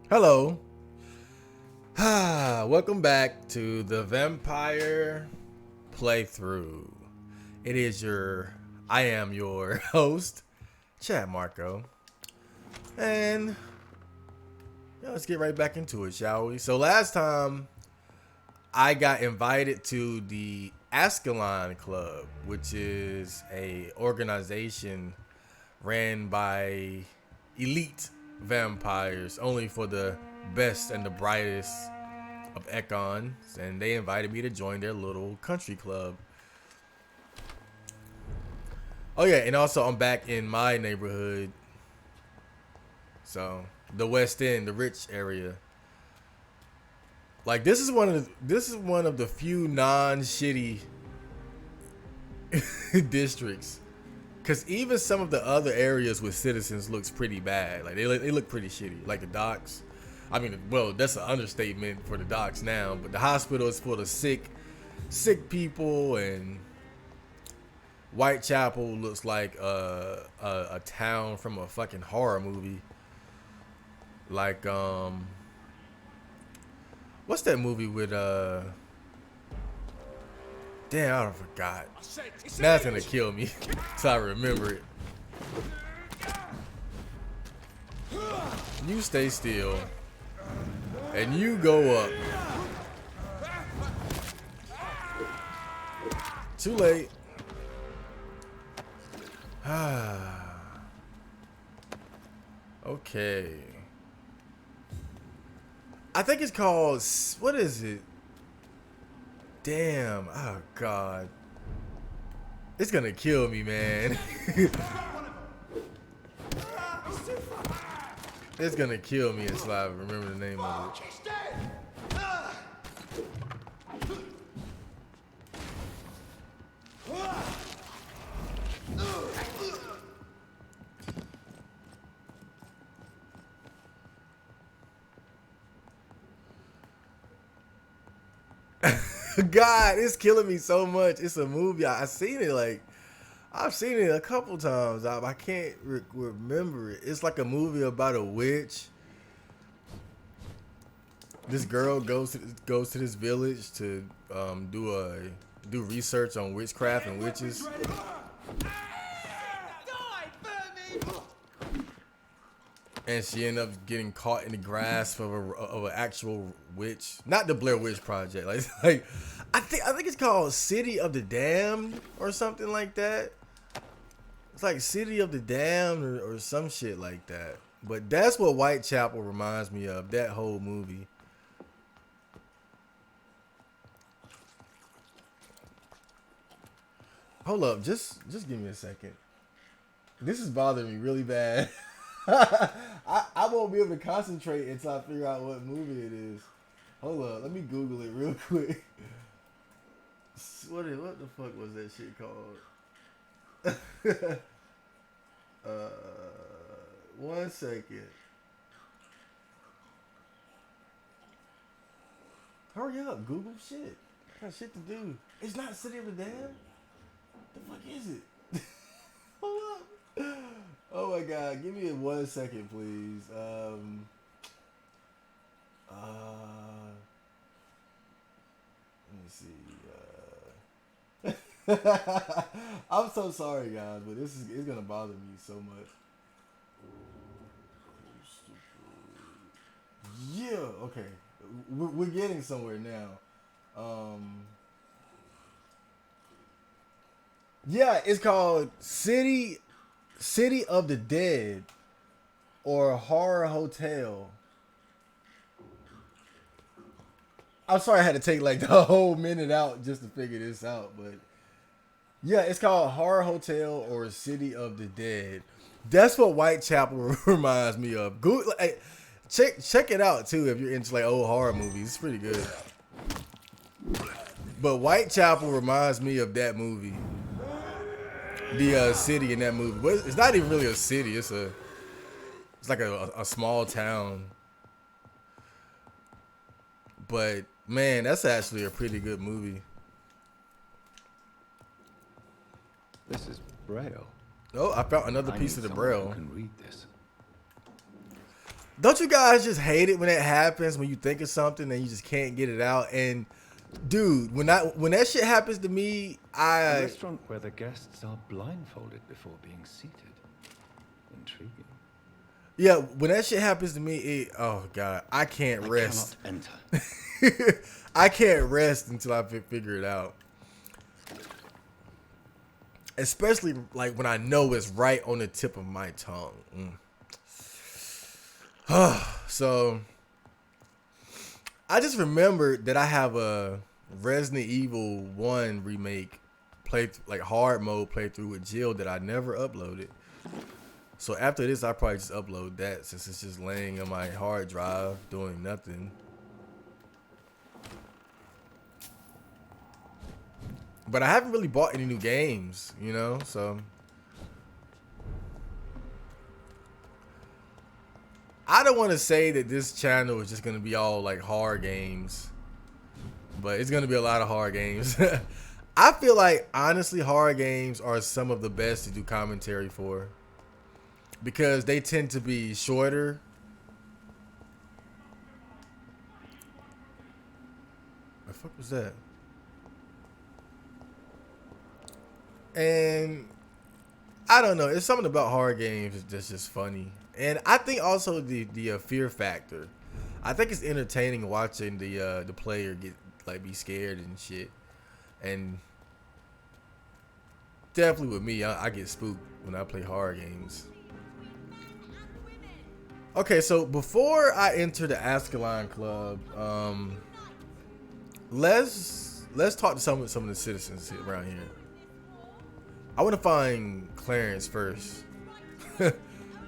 Hello. Welcome back to the Vampire playthrough. I am your host, Chad Marco. And let's get right back into it, shall we? So last time I got invited to the Ascalon Club, which is a organization ran by elite vampires, only for the best and the brightest of Ekons, and they invited me to join their little country club. Oh yeah, and also I'm back in my neighborhood, so the West End, the rich area. Like this is one of the few non-shitty districts, because even some of the other areas with citizens looks pretty bad. Like they look pretty shitty. Like the docks. I mean, well, that's an understatement for the docks now. But the hospital is full of sick people, and Whitechapel looks like a town from a fucking horror movie. Like what's that movie with damn, I forgot. Now it's gonna kill me, so I remember it. You stay still, and you go up. Too late. Okay. I think it's called, what is it? Damn. Oh God. It's gonna kill me, man. It's gonna kill me until I remember the name of it. God, it's killing me so much. It's a movie. I've seen it I've seen it a couple times. I can't remember it. It's like a movie about a witch. This girl goes to this village to do research on witchcraft and witches. And she ended up getting caught in the grasp of an actual witch, not the Blair Witch Project. Like I think it's called City of the Damned or something like that. It's like City of the Damned or some shit like that. But that's what Whitechapel reminds me of. That whole movie. Hold up, just give me a second. This is bothering me really bad. I won't be able to concentrate until I figure out what movie it is. Hold up, let me Google it real quick. What the fuck was that shit called? uh, 1 second. Hurry up, Google shit. I got shit to do. It's not City of the Damned? The fuck is it? Hold up. Oh my god, give me 1 second, please. Let me see. I'm so sorry, guys, but it's gonna bother me so much. Yeah, okay, we're getting somewhere now. Yeah, it's called City of the Dead or Horror Hotel. I'm sorry I had to take like the whole minute out just to figure this out, but yeah, it's called Horror Hotel or City of the Dead. That's what Whitechapel reminds me of. Google, like, check it out too if you're into like old horror movies. It's pretty good. But Whitechapel reminds me of that movie. The city in that movie. But it's not even really a city. It's like a small town. But man, that's actually a pretty good movie. This is Braille. Oh, I found another I piece need of the someone who braille. can read this. Don't you guys just hate it when it happens, when you think of something and you just can't get it out? And dude, when that shit happens to me, A restaurant where the guests are blindfolded before being seated. Intriguing. yeah, when that shit happens to me, oh god, I can't rest. I cannot enter. I can't rest until I figure it out. Especially like when I know it's right on the tip of my tongue. So I just remembered that I have a Resident Evil 1 remake like hard mode playthrough with Jill that I never uploaded. So after this, I probably just upload that since it's just laying on my hard drive doing nothing. But I haven't really bought any new games, you know, so I don't want to say that this channel is just going to be all like horror games, but it's going to be a lot of horror games. I feel like, honestly, horror games are some of the best to do commentary for because they tend to be shorter. The fuck was that? And I don't know. It's something about horror games that's just funny. And I think also the fear factor. I think it's entertaining watching the player get like be scared and shit. And definitely with me, I get spooked when I play horror games. Okay, so before I enter the Ascalon Club, let's talk to some of the citizens around here. I want to find Clarence first.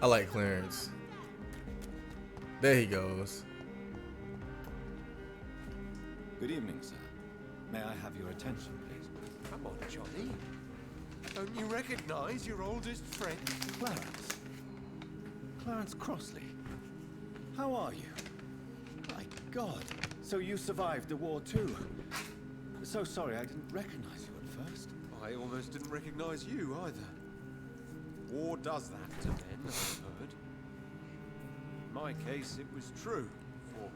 I like Clarence. There he goes. Good evening, sir. May I have your attention, please? Come on, Johnny. Don't you recognize your oldest friend? Clarence. Clarence Crossley. How are you? My God. So you survived the war too. So sorry I didn't recognize you at first. I almost didn't recognize you either. War does that to men, I've heard. In my case, it was true, for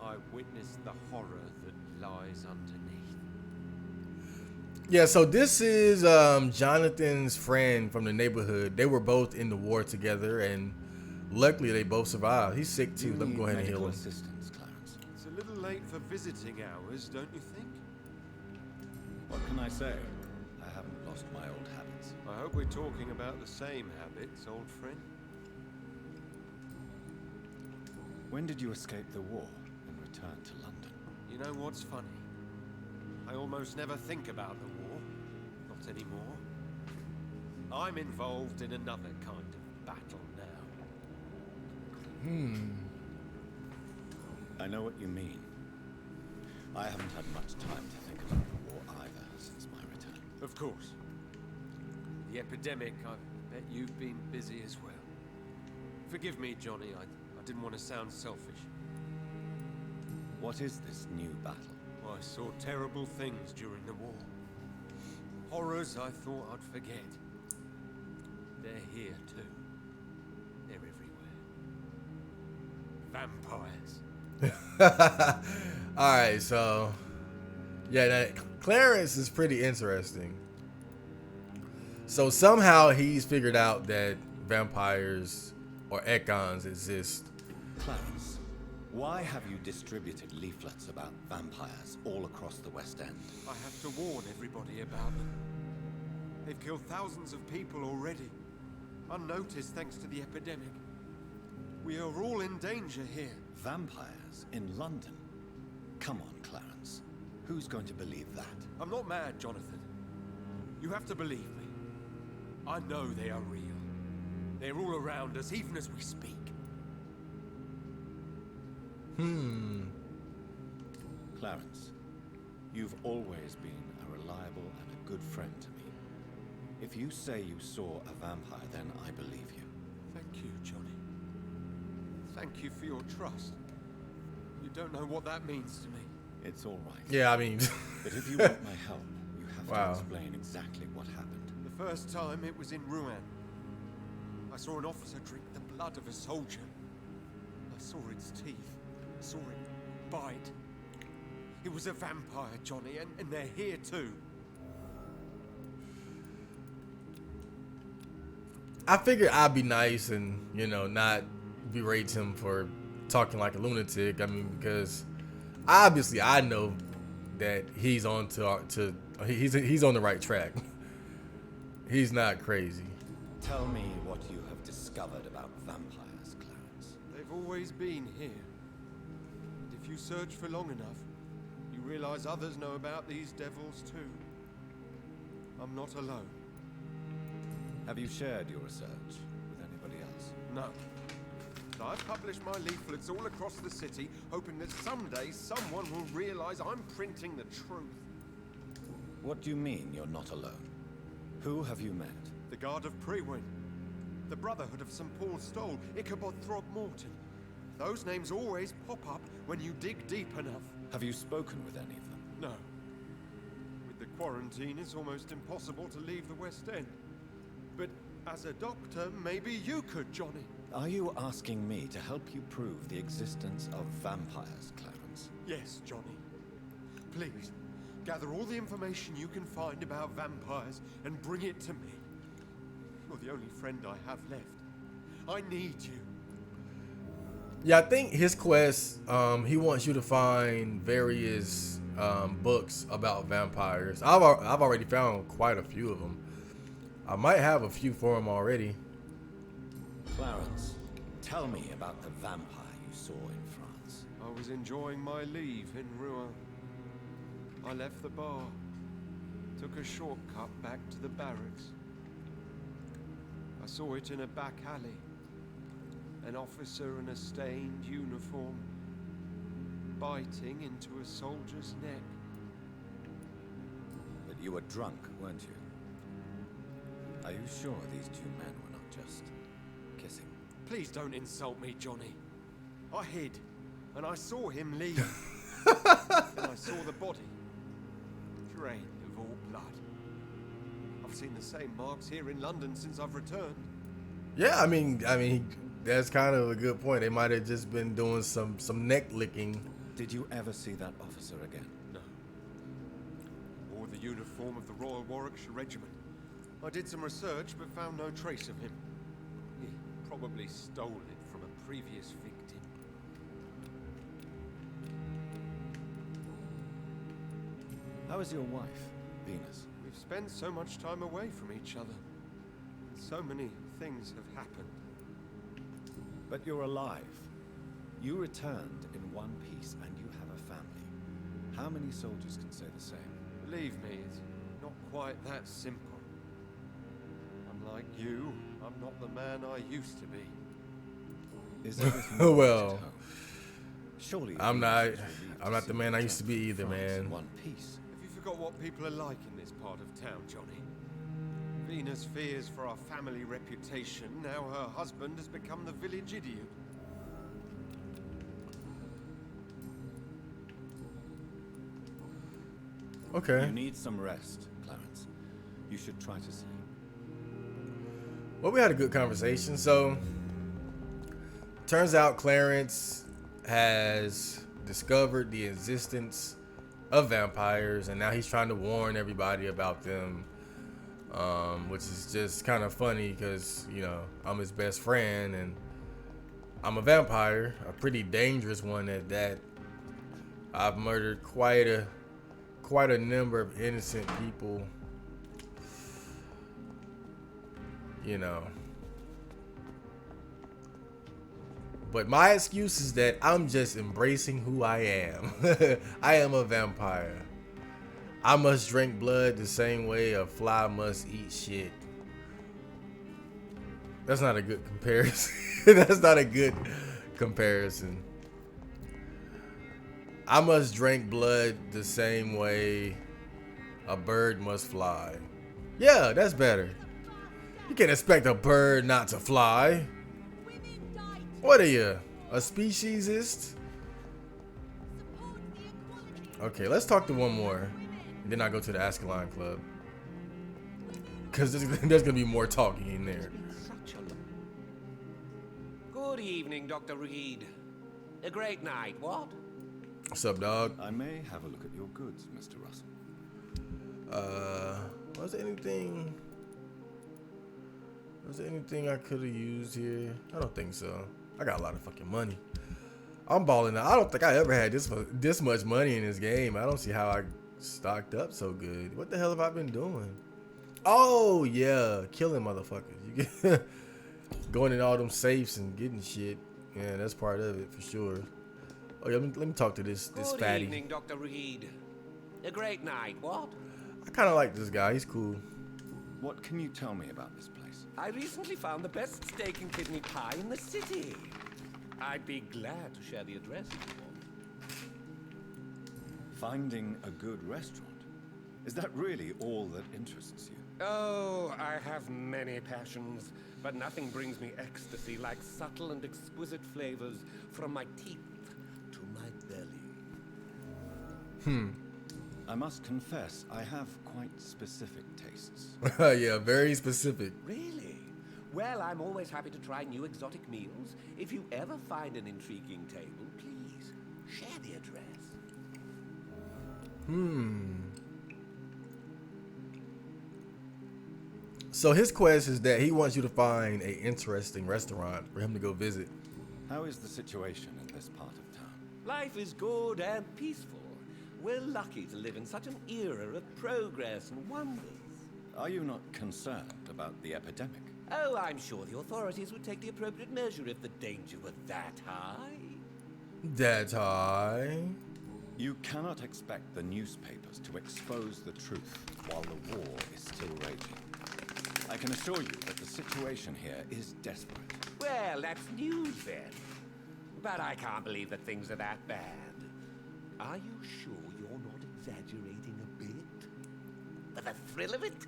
I witnessed the horror that lies underneath. Yeah, so this is Jonathan's friend from the neighborhood. They were both in the war together, and luckily they both survived. He's sick too. Let me go ahead and heal him. Assistance, Clarence. It's a little late for visiting hours, don't you think? What can I say? I haven't lost my old habits. I hope we're talking about the same habits, old friend. When did you escape the war and return to London? You know what's funny? I almost never think about the war. Not anymore. I'm involved in another kind of battle now. I know what you mean. I haven't had much time to think about the war either since my return. Of course. The epidemic, I bet you've been busy as well. Forgive me, Johnny, I didn't want to sound selfish. What is this new battle? I saw terrible things during the war. Horrors I thought I'd forget. They're here too. They're everywhere. Vampires. Alright, so yeah, that Clarence is pretty interesting. So somehow he's figured out that vampires or Ekons exist. Clarence, why have you distributed leaflets about vampires all across the West End? I have to warn everybody about them. They've killed thousands of people already, unnoticed thanks to the epidemic. We are all in danger here. Vampires in London? Come on, Clarence. Who's going to believe that? I'm not mad, Jonathan. You have to believe me. I know they are real. They're all around us, even as we speak. Clarence, you've always been a reliable and a good friend to me. If you say you saw a vampire, then I believe you. Thank you, Johnny. Thank you for your trust. You don't know what that means to me. It's all right. Yeah, I mean But if you want my help, you have Wow. to explain exactly what happened. The first time it was in Rouen. I saw an officer drink the blood of a soldier. I saw its teeth. Saw it bite. It was a vampire, Johnny, and they're here too. I figured I'd be nice and, you know, not berate him for talking like a lunatic. I mean, because obviously I know that he's on he's on the right track. He's not crazy. Tell me what you have discovered about vampires, Clarence. They've always been here. And if you search for long enough, you realize others know about these devils too. I'm not alone. Have you shared your research with anybody else? No. But I've published my leaflets all across the city, hoping that someday someone will realize I'm printing the truth. What do you mean you're not alone? Who have you met? The Guard of Prewin, the Brotherhood of St. Paul Stole, Ichabod Throgmorton. Those names always pop up when you dig deep enough. Have you spoken with any of them? No. With the quarantine, it's almost impossible to leave the West End. But as a doctor, maybe you could, Johnny. Are you asking me to help you prove the existence of vampires, Clarence? Yes, Johnny. Please, gather all the information you can find about vampires and bring it to me. You're the only friend I have left. I need you. Yeah, I think his quest, he wants you to find various books about vampires. I've already found quite a few of them. I might have a few for him already. Clarence, tell me about the vampire you saw in France. I was enjoying my leave in Rouen. I left the bar, took a shortcut back to the barracks. I saw it in a back alley. An officer in a stained uniform, biting into a soldier's neck. But you were drunk, weren't you? Are you sure these two men were not just kissing? Please don't insult me, Johnny. I hid, and I saw him leave. And I saw the body, drained of all blood. I've seen the same marks here in London since I've returned. Yeah, I mean, that's kind of a good point. They might have just been doing some neck licking. Did you ever see that officer again? No. Wore the uniform of the Royal Warwickshire Regiment. I did some research, but found no trace of him. He probably stole it from a previous victim. How is your wife, Venus? We've spent so much time away from each other. So many things have happened. But you're alive. You returned in one piece and you have a family. How many soldiers can say the same? Believe me, it's not quite that simple. Unlike you, I'm not the man I used to be. Is everything Well, right at home? Surely I'm Venus not was relieved I'm to not see the man you I used to be return either, France in man. one piece. Have you forgot what people are like in this part of town, Johnny? Venus fears for our family reputation. Now her husband has become the village idiot. Okay. You need some rest, Clarence. You should try to sleep. Well, we had a good conversation. So, turns out Clarence has discovered the existence of vampires, and now he's trying to warn everybody about them. Which is just kind of funny because, you know, I'm his best friend and I'm a vampire, a pretty dangerous one at that. I've murdered quite a number of innocent people. You know. But my excuse is that I'm just embracing who I am. I am a vampire. I must drink blood the same way a fly must eat shit. That's not a good comparison. That's not a good comparison. I must drink blood the same way a bird must fly. Yeah, that's better. You can't expect a bird not to fly. What are you, a speciesist? Okay, let's talk to one more. And then I go to the Ascalon Club. Because there's going to be more talking in there. Good evening, Dr. Reed. A great night, what? What's up, dog? I may have a look at your goods, Mr. Russell. Was there anything? Was there anything I could have used here? I don't think so. I got a lot of fucking money. I'm balling out. I don't think I ever had this much money in this game. I don't see how I stocked up so good. What the hell have I been doing? Oh yeah, killing motherfuckers. You get going in all them safes and getting shit. Yeah, that's part of it for sure. Oh yeah, let me talk to this Good fatty. evening, Dr. Reed. A great night, what? I kind of like this guy. He's cool. What can you tell me about this place? I recently found the best steak and kidney pie in the city. I'd be glad to share the address if you want. Finding a good restaurant? Is that really all that interests you? Oh, I have many passions, but nothing brings me ecstasy like subtle and exquisite flavors from my teeth to my belly. I must confess, I have quite specific tastes. Yeah, very specific. Really? Well, I'm always happy to try new exotic meals. If you ever find an intriguing table, please share the address. So his quest is that he wants you to find a interesting restaurant for him to go visit. How is the situation in this part of town? Life is good and peaceful. We're lucky to live in such an era of progress and wonders. Are you not concerned about the epidemic? Oh, I'm sure the authorities would take the appropriate measure if the danger were that high. That's high. You cannot expect the newspapers to expose the truth while the war is still raging. I can assure you that the situation here is desperate. Well, that's news then. But I can't believe that things are that bad. Are you sure you're not exaggerating a bit? For the thrill of it?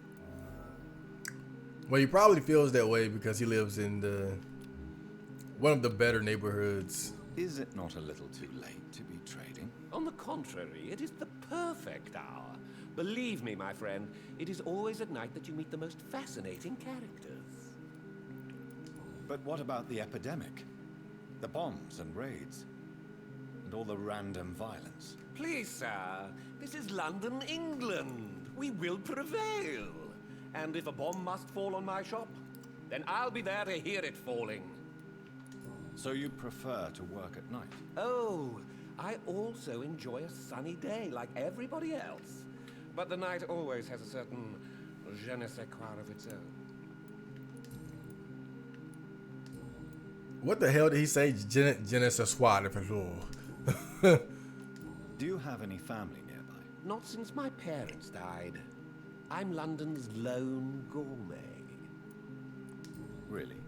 Well, he probably feels that way because he lives in one of the better neighborhoods. Is it not a little too late to be trading? On the contrary, it is the perfect hour. Believe me, my friend, it is always at night that you meet the most fascinating characters. But what about the epidemic? The bombs and raids? And all the random violence? Please, sir, this is London, England. We will prevail. And if a bomb must fall on my shop, then I'll be there to hear it falling. So you prefer to work at night? Oh, I also enjoy a sunny day like everybody else. But the night always has a certain je ne sais quoi of its own. What the hell did he say? Je ne sais quoi. Do you have any family nearby? Not since my parents died. I'm London's lone gourmet. Really?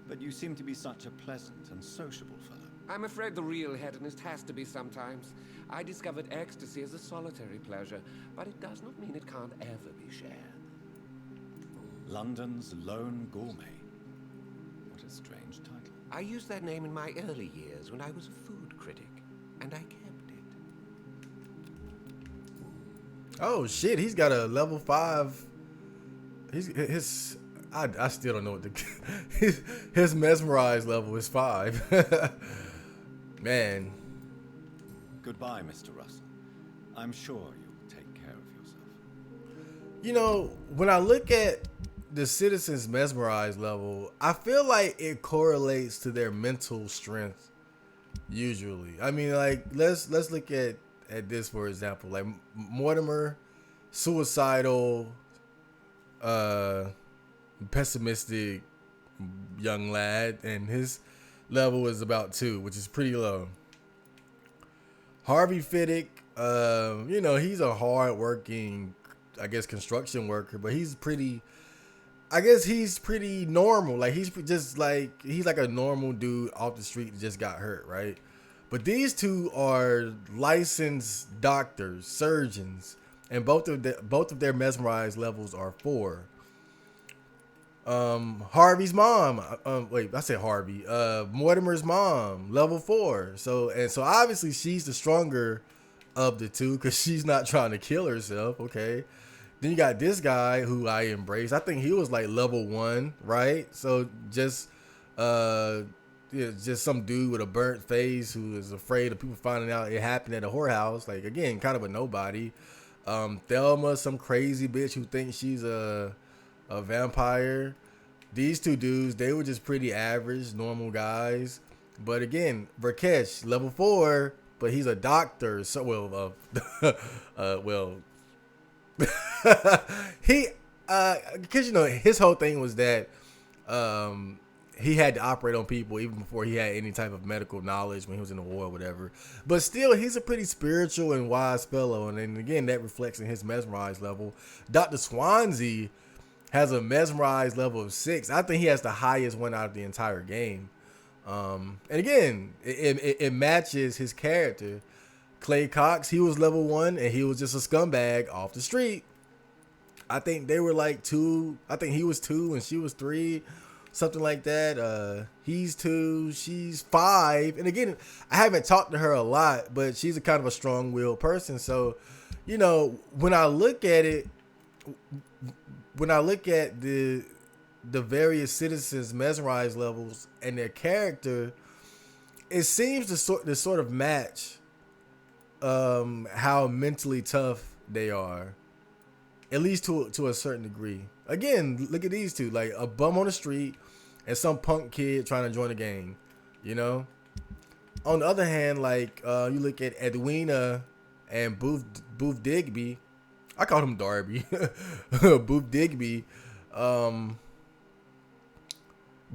But you seem to be such a pleasant and sociable fellow. I'm afraid the real hedonist has to be sometimes. I discovered ecstasy as a solitary pleasure, but it does not mean it can't ever be shared. London's lone gourmet. What a strange title. I used that name in my early years when I was a food critic, and I kept it. Oh shit, he's got a level 5. I still don't know what his mesmerized level is 5. Man. Goodbye, Mr. Russell. I'm sure you'll take care of yourself. You know, when I look at the citizens' mesmerized level, I feel like it correlates to their mental strength. Usually, I mean, like let's look at this for example. Like Mortimer, suicidal, pessimistic young lad, and his level is about 2, which is pretty low. Harvey Fiddick, you know, he's a hard-working, I guess, construction worker, but he's pretty normal. Like he's like a normal dude off the street that just got hurt, right? But these two are licensed doctors, surgeons, and both of their mesmerized levels are 4. Harvey's mom, wait, I said Harvey. Mortimer's mom, level 4. So obviously she's the stronger of the two because she's not trying to kill herself. Okay. Then you got this guy who I embrace. I think he was like level 1, right? So just just some dude with a burnt face who is afraid of people finding out it happened at a whorehouse. Like, again, kind of a nobody. Thelma, some crazy bitch who thinks she's a vampire. These two dudes, they were just pretty average, normal guys. But again, Verkesh, level 4, but he's a doctor. So, he, because, you know, his whole thing was that he had to operate on people even before he had any type of medical knowledge when he was in the war or whatever. But still, he's a pretty spiritual and wise fellow. And then again, that reflects in his mesmerized level. Dr. Swansea has a mesmerized level of 6. I think he has the highest one out of the entire game. And again, it matches his character. Clay Cox, he was level 1 and he was just a scumbag off the street. I think they were like 2. I think he was 2 and she was 3, something like that. He's 2, she's 5. And again, I haven't talked to her a lot, but she's a kind of a strong-willed person. So, you know, when I look at it, when I look at the various citizens' mesmerized levels and their character, it seems to sort of match how mentally tough they are, at least to a certain degree. Again, look at these two, like a bum on the street and some punk kid trying to join the gang, you know? On the other hand, like you look at Edwina and Booth Digby. I called him Darby. Booth Digby.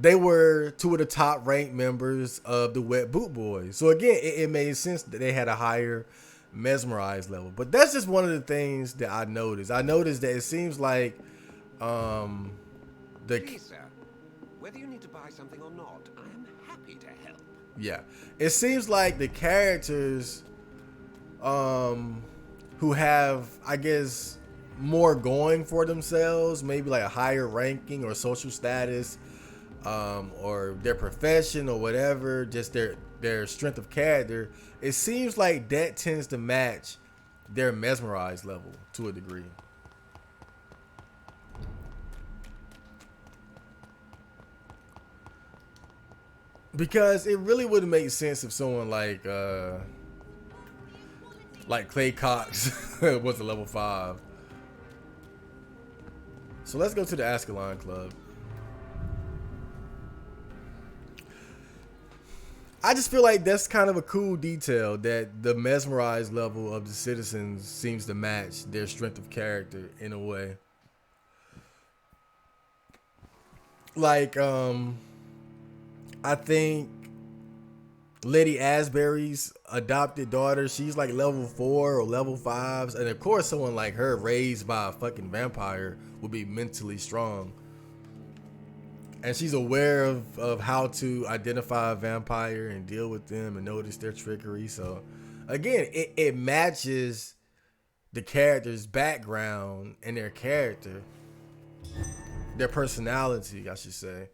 They were 2 of the top ranked members of the Wet Boot Boys. So again, it made sense that they had a higher mesmerized level. But that's just one of the things that I noticed. I noticed that it seems like Please, sir, whether you need to buy something or not, I am happy to help. Yeah, it seems like the characters who have, I guess, more going for themselves, maybe like a higher ranking or social status, or their profession or whatever, just their strength of character, it seems like that tends to match their mesmerized level to a degree. Because it really wouldn't make sense if someone like Clay Cox was a level 5. So let's go to the Ascalon Club. I just feel like that's kind of a cool detail that the mesmerized level of the citizens seems to match their strength of character in a way. Like, I think Lady Asbury's adopted daughter, she's like level 4 or level 5. And of course, someone like her raised by a fucking vampire would be mentally strong. And she's aware of how to identify a vampire and deal with them and notice their trickery. So again, it matches the character's background and their character, their personality, I should say.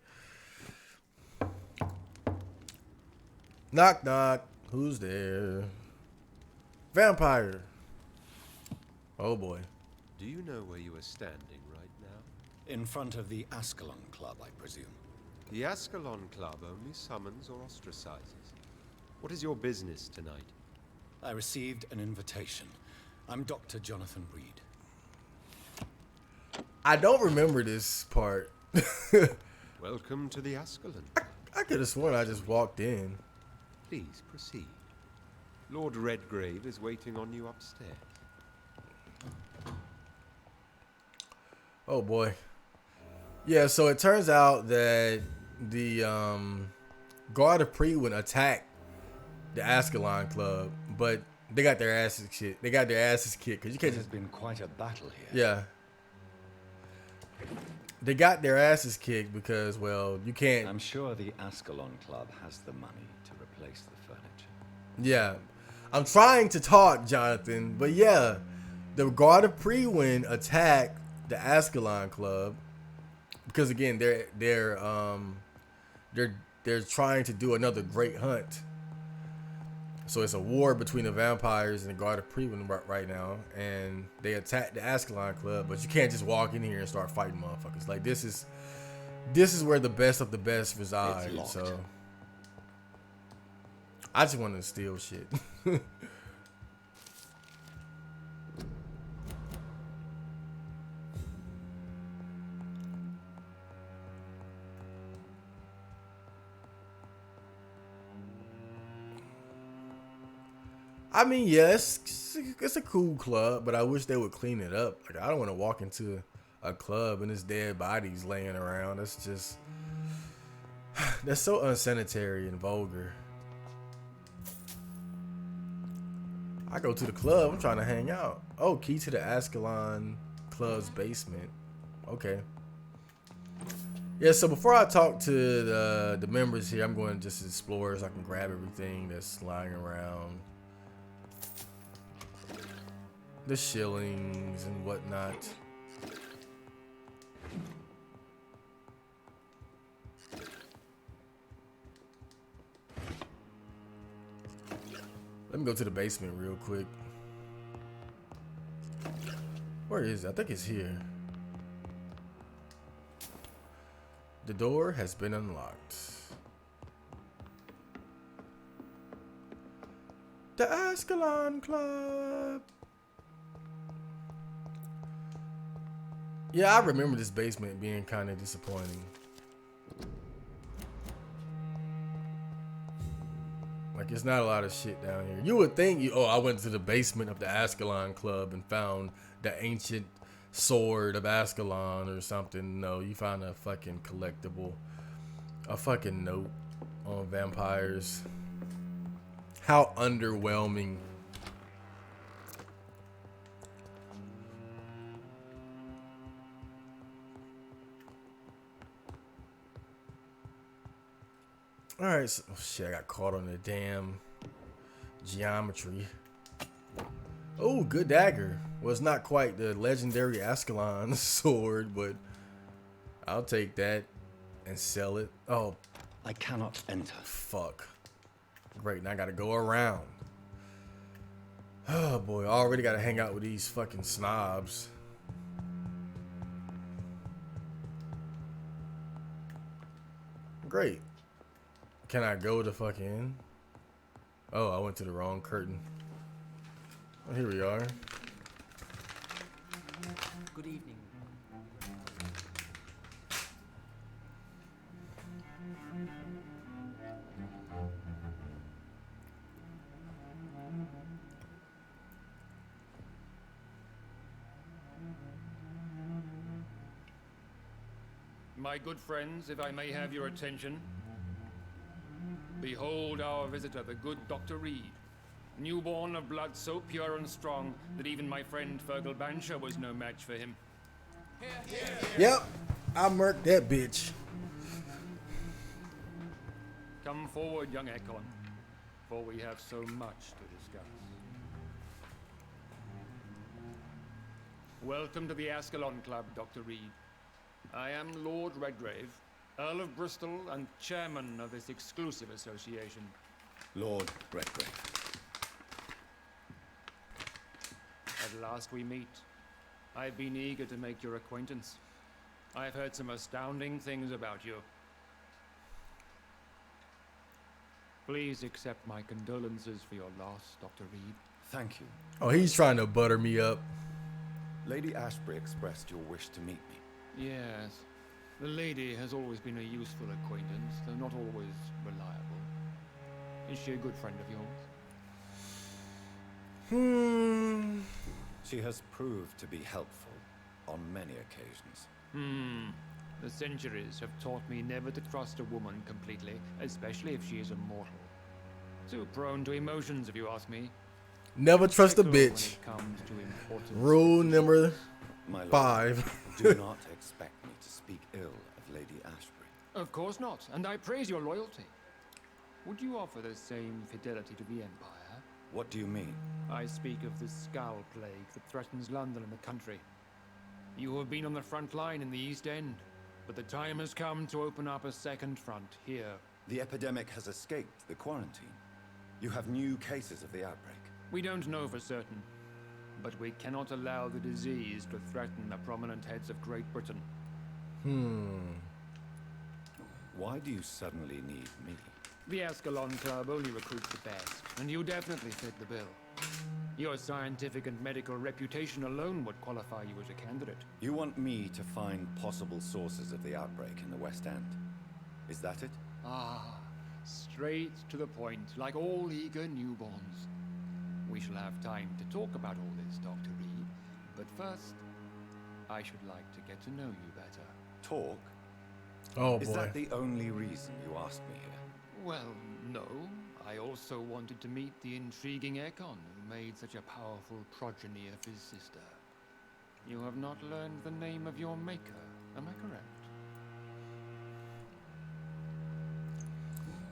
Knock, knock. Who's there? Vampire. Oh, boy. Do you know where you are standing right now? In front of the Ascalon Club, I presume. The Ascalon Club only summons or ostracizes. What is your business tonight? I received an invitation. I'm Dr. Jonathan Reed. I don't remember this part. Welcome to the Ascalon. I could have sworn I just walked in. Please proceed. Lord Redgrave is waiting on you upstairs. Oh boy. Yeah, so it turns out that the Guard of Prewin attacked the Ascalon Club, but they got their asses kicked. They got their asses kicked because you can't There's just. been quite a battle here. Yeah. They got their asses kicked because, well, you can't. I'm sure the Ascalon Club has the money to replace the furniture. Yeah. I'm trying to talk, Jonathan, but yeah, the Guard of Prewin attacked the Ascalon Club because again, they're trying to do another great hunt. So it's a war between the vampires and the Guard of Prewin right now, and they attacked the Ascalon Club. But you can't just walk in here and start fighting motherfuckers. Like this is where the best of the best reside. It's locked. So I just want to steal shit. I mean, yes, it's a cool club, but I wish they would clean it up. Like, I don't want to walk into a club and there's dead bodies laying around. That's so unsanitary and vulgar. I go to the club, I'm trying to hang out. Oh, key to the Ascalon club's basement. Okay. Yeah, so before I talk to the members here, I'm going to just explore so I can grab everything that's lying around. The shillings and whatnot. Let me go to the basement real quick. Where is it? I think it's here. The door has been unlocked. The Ascalon Club. Yeah, I remember this basement being kind of disappointing. Like, it's not a lot of shit down here. You would think, I went to the basement of the Ascalon Club and found the ancient sword of Ascalon or something. No, you found a fucking collectible. A fucking note on vampires. How underwhelming. Alright, so, oh shit, I got caught on the damn geometry. Oh, good dagger. Well, it's not quite the legendary Ascalon sword, but I'll take that and sell it. Oh, I cannot enter. fuck. Great, now I gotta go around. Oh boy, I already gotta hang out with these fucking snobs. Great. Can I go to fucking... Oh, I went to the wrong curtain. Oh, here we are. Good evening. My good friends, if I may have your attention. Behold our visitor, the good Dr. Reed. Newborn of blood so pure and strong that even my friend Fergal Bansher was no match for him. Yep, I murked that bitch. Come forward, young Ekon, for we have so much to discuss. Welcome to the Ascalon Club, Dr. Reed. I am Lord Redgrave, Earl of Bristol and chairman of this exclusive association. Lord Redgrave. At last we meet. I've been eager to make your acquaintance. I've heard some astounding things about you. Please accept my condolences for your loss, Dr. Reed. Thank you. Oh, he's trying to butter me up. Lady Ashbury expressed your wish to meet me. Yes. The lady has always been a useful acquaintance, though not always reliable. Is she a good friend of yours? She has proved to be helpful on many occasions. The centuries have taught me never to trust a woman completely, especially if she is a mortal. Too prone to emotions, if you ask me. Never trust a Fickle when bitch. it comes to important Rule number My lord, 5. do not expect me to speak ill of Lady Ashbury. Of course not, and I praise your loyalty. Would you offer the same fidelity to the Empire? What do you mean? I speak of the Scowl Plague that threatens London and the country. You have been on the front line in the East End, but the time has come to open up a second front here. The epidemic has escaped the quarantine. You have new cases of the outbreak. We don't know for certain, but we cannot allow the disease to threaten the prominent heads of Great Britain. Why do you suddenly need me? The Ascalon Club only recruits the best, and you definitely fit the bill. Your scientific and medical reputation alone would qualify you as a candidate. You want me to find possible sources of the outbreak in the West End? Is that it? Ah, straight to the point, like all eager newborns. We shall have time to talk about all this, Dr. Reed. But first, I should like to get to know you better. Talk? Oh Is boy. that the only reason you asked me here? Well, no. I also wanted to meet the intriguing Ekon who made such a powerful progeny of his sister. You have not learned the name of your maker, am I correct?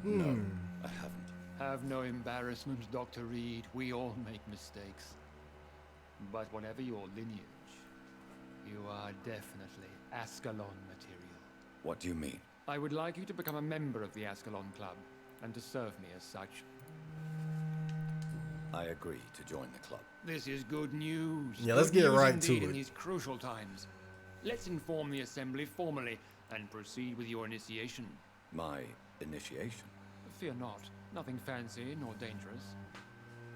No, I haven't. Have no embarrassment, Dr. Reed. We all make mistakes. But whatever your lineage, you are definitely Ascalon material. What do you mean? I would like you to become a member of the Ascalon Club, and to serve me as such. I agree to join the club. This is good news. Yeah, let's Good get news right indeed to in it. these crucial times. Let's inform the Assembly formally and proceed with your initiation. My initiation? Fear not. Nothing fancy nor dangerous.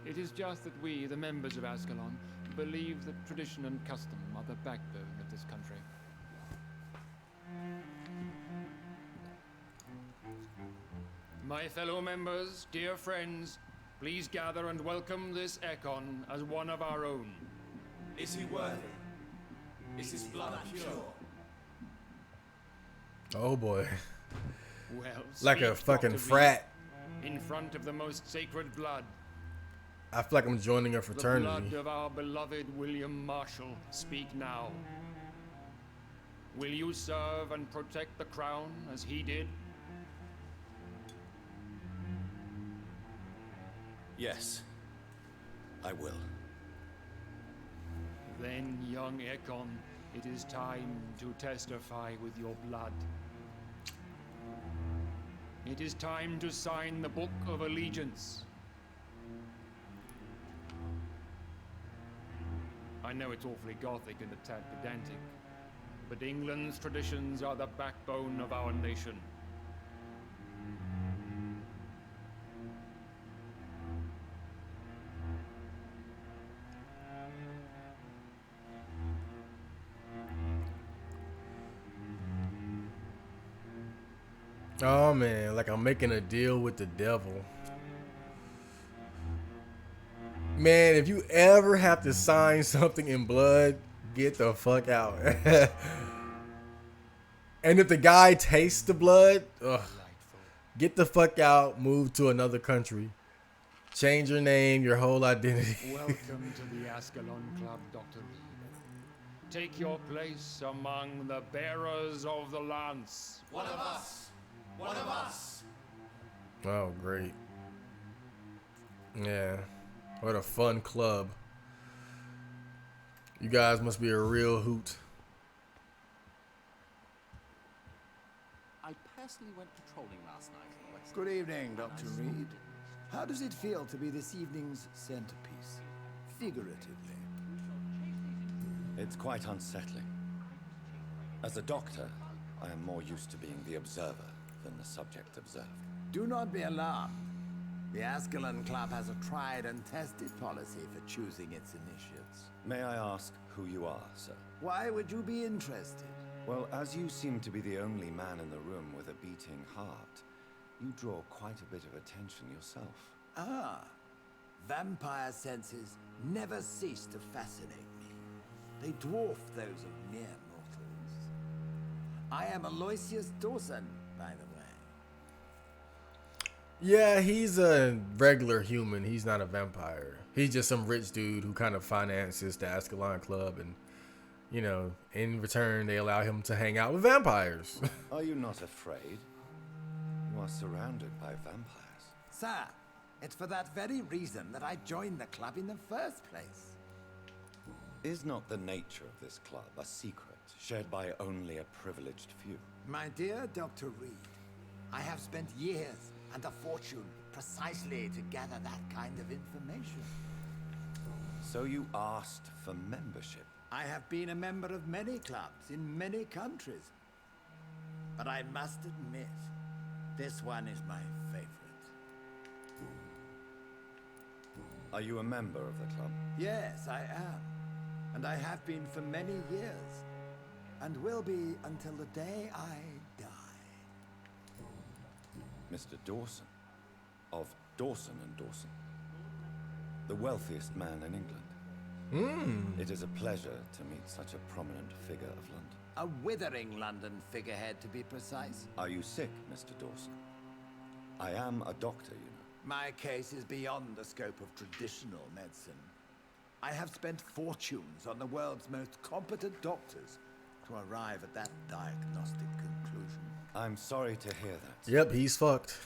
It is just that we, the members of Ascalon, believe that tradition and custom are the backbone of this country. My fellow members, dear friends, please gather and welcome this Ekon as one of our own. Is he worthy? Is his blood pure? Oh boy. Well, Like a speak, fucking Dr. frat. Reed, in front of the most sacred blood. I feel like I'm joining a The fraternity. blood of our beloved William Marshall, speak now. Will you serve and protect the crown as he did? Yes, I will. Then, young Ekon, it is time to testify with your blood. It is time to sign the Book of Allegiance. I know it's awfully gothic and a tad pedantic, but England's traditions are the backbone of our nation. Oh man, like I'm making a deal with the devil. Man, if you ever have to sign something in blood, get the fuck out. And if the guy tastes the blood, ugh, get the fuck out, move to another country. Change your name, your whole identity. Welcome to the Ascalon Club, Dr. Reed. Take your place among the bearers of the lance. One of us! One of us! Oh, great. Yeah. What a fun club. You guys must be a real hoot. I personally went patrolling last night on the west. Good evening, Dr. Reed. How does it feel to be this evening's centerpiece? Figuratively. It's quite unsettling. As a doctor, I am more used to being the observer than the subject observed. Do not be alarmed. The Ascalon Club has a tried and tested policy for choosing its initiates. May I ask who you are, sir? Why would you be interested? Well, as you seem to be the only man in the room with a beating heart, you draw quite a bit of attention yourself. Ah, vampire senses never cease to fascinate me. They dwarf those of mere mortals. I am Aloysius Dawson, by the way. Yeah, he's a regular human. He's not a vampire. He's just some rich dude who kind of finances the Ascalon Club, and, you know, in return, they allow him to hang out with vampires. Are you not afraid? You are surrounded by vampires. Sir, it's for that very reason that I joined the club in the first place. Is not the nature of this club a secret shared by only a privileged few? My dear Dr. Reed, I have spent years and a fortune precisely to gather that kind of information. So you asked for membership? I have been a member of many clubs in many countries. But I must admit, this one is my favorite. Are you a member of the club? Yes, I am. And I have been for many years. And will be until the day I die. Mr. Dawson. Of Dawson and Dawson. The wealthiest man in England. It is a pleasure to meet such a prominent figure of London. A withering London figurehead, to be precise. Are you sick, Mr. Dawson? I am a doctor, you know. My case is beyond the scope of traditional medicine. I have spent fortunes on the world's most competent doctors to arrive at that diagnostic conclusion. I'm sorry to hear that. Yep, he's fucked.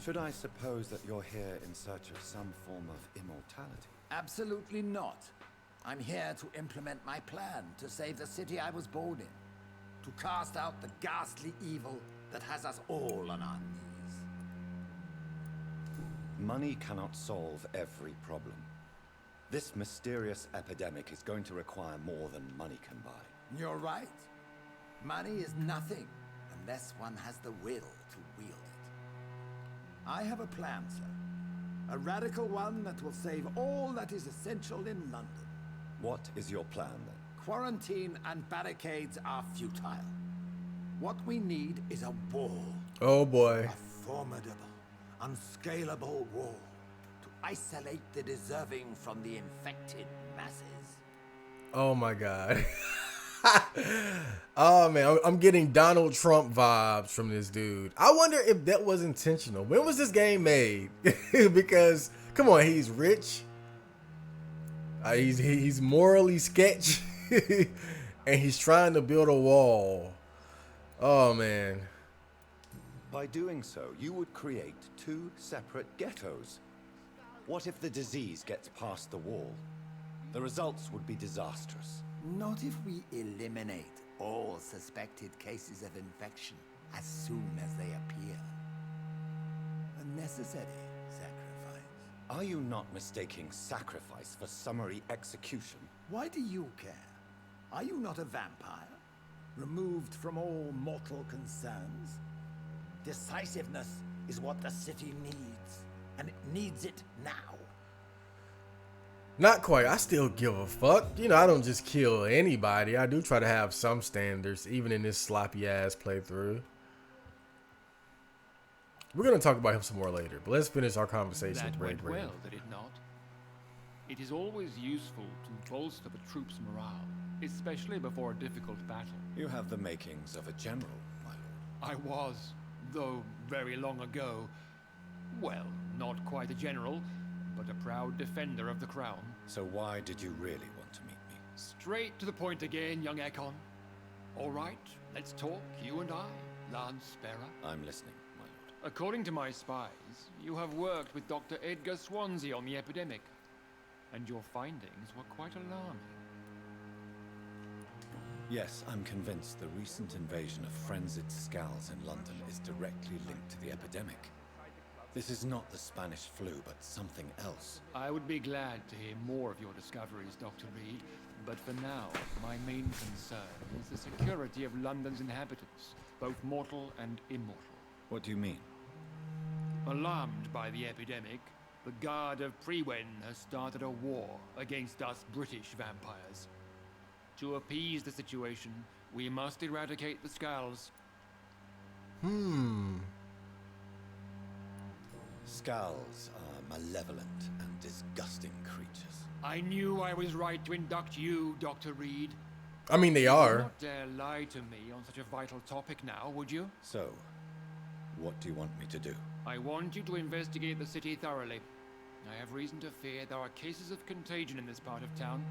Should I suppose that you're here in search of some form of immortality? Absolutely not. I'm here to implement my plan to save the city I was born in. To cast out the ghastly evil that has us all on our knees. Money cannot solve every problem. This mysterious epidemic is going to require more than money can buy. You're right. Money is nothing unless one has the will to wield it. I have a plan, sir. A radical one that will save all that is essential in London. What is your plan, then? Quarantine and barricades are futile. What we need is a wall. Oh boy. A formidable, unscalable wall to isolate the deserving from the infected masses. Oh my god. Oh man, I'm getting Donald Trump vibes from this dude. I wonder if that was intentional. When was this game made? Because come on, he's rich. He's morally sketch, and he's trying to build a wall. Oh man. By doing so, you would create two separate ghettos. What if the disease gets past the wall? The results would be disastrous. Not if we eliminate all suspected cases of infection as soon as they appear. A necessary sacrifice. Are you not mistaking sacrifice for summary execution? Why do you care? Are you not a vampire? Removed from all mortal concerns? Decisiveness is what the city needs, and it needs it now. Not quite. I still give a fuck. You know, I don't just kill anybody. I do try to have some standards, even in this sloppy ass playthrough. We're going to talk about him some more later, but let's finish our conversation That with went Ray. well, did it not? It is always useful to bolster the troops' morale, especially before a difficult battle. You have the makings of a general, my lord. I was, though very long ago, well, not quite a general, but a proud defender of the crown. So why did you really want to meet me? Straight to the point again, young Ekon. All right, let's talk, you and I, Lance Sparrow. I'm listening, my lord. According to my spies, you have worked with Dr. Edgar Swansea on the epidemic, and your findings were quite alarming. Yes, I'm convinced the recent invasion of frenzied scowls in London is directly linked to the epidemic. This is not the Spanish flu, but something else. I would be glad to hear more of your discoveries, Dr. Reed, but for now, my main concern is the security of London's inhabitants, both mortal and immortal. What do you mean? Alarmed by the epidemic, the Guard of Prewen has started a war against us British vampires. To appease the situation, we must eradicate the Skulls. Skulls are malevolent and disgusting creatures. I knew I was right to induct you, Dr. Reed. I mean, they You would are. not dare lie to me on such a vital topic now, would you? So, what do you want me to do? I want you to investigate the city thoroughly. I have reason to fear there are cases of contagion in this part of town.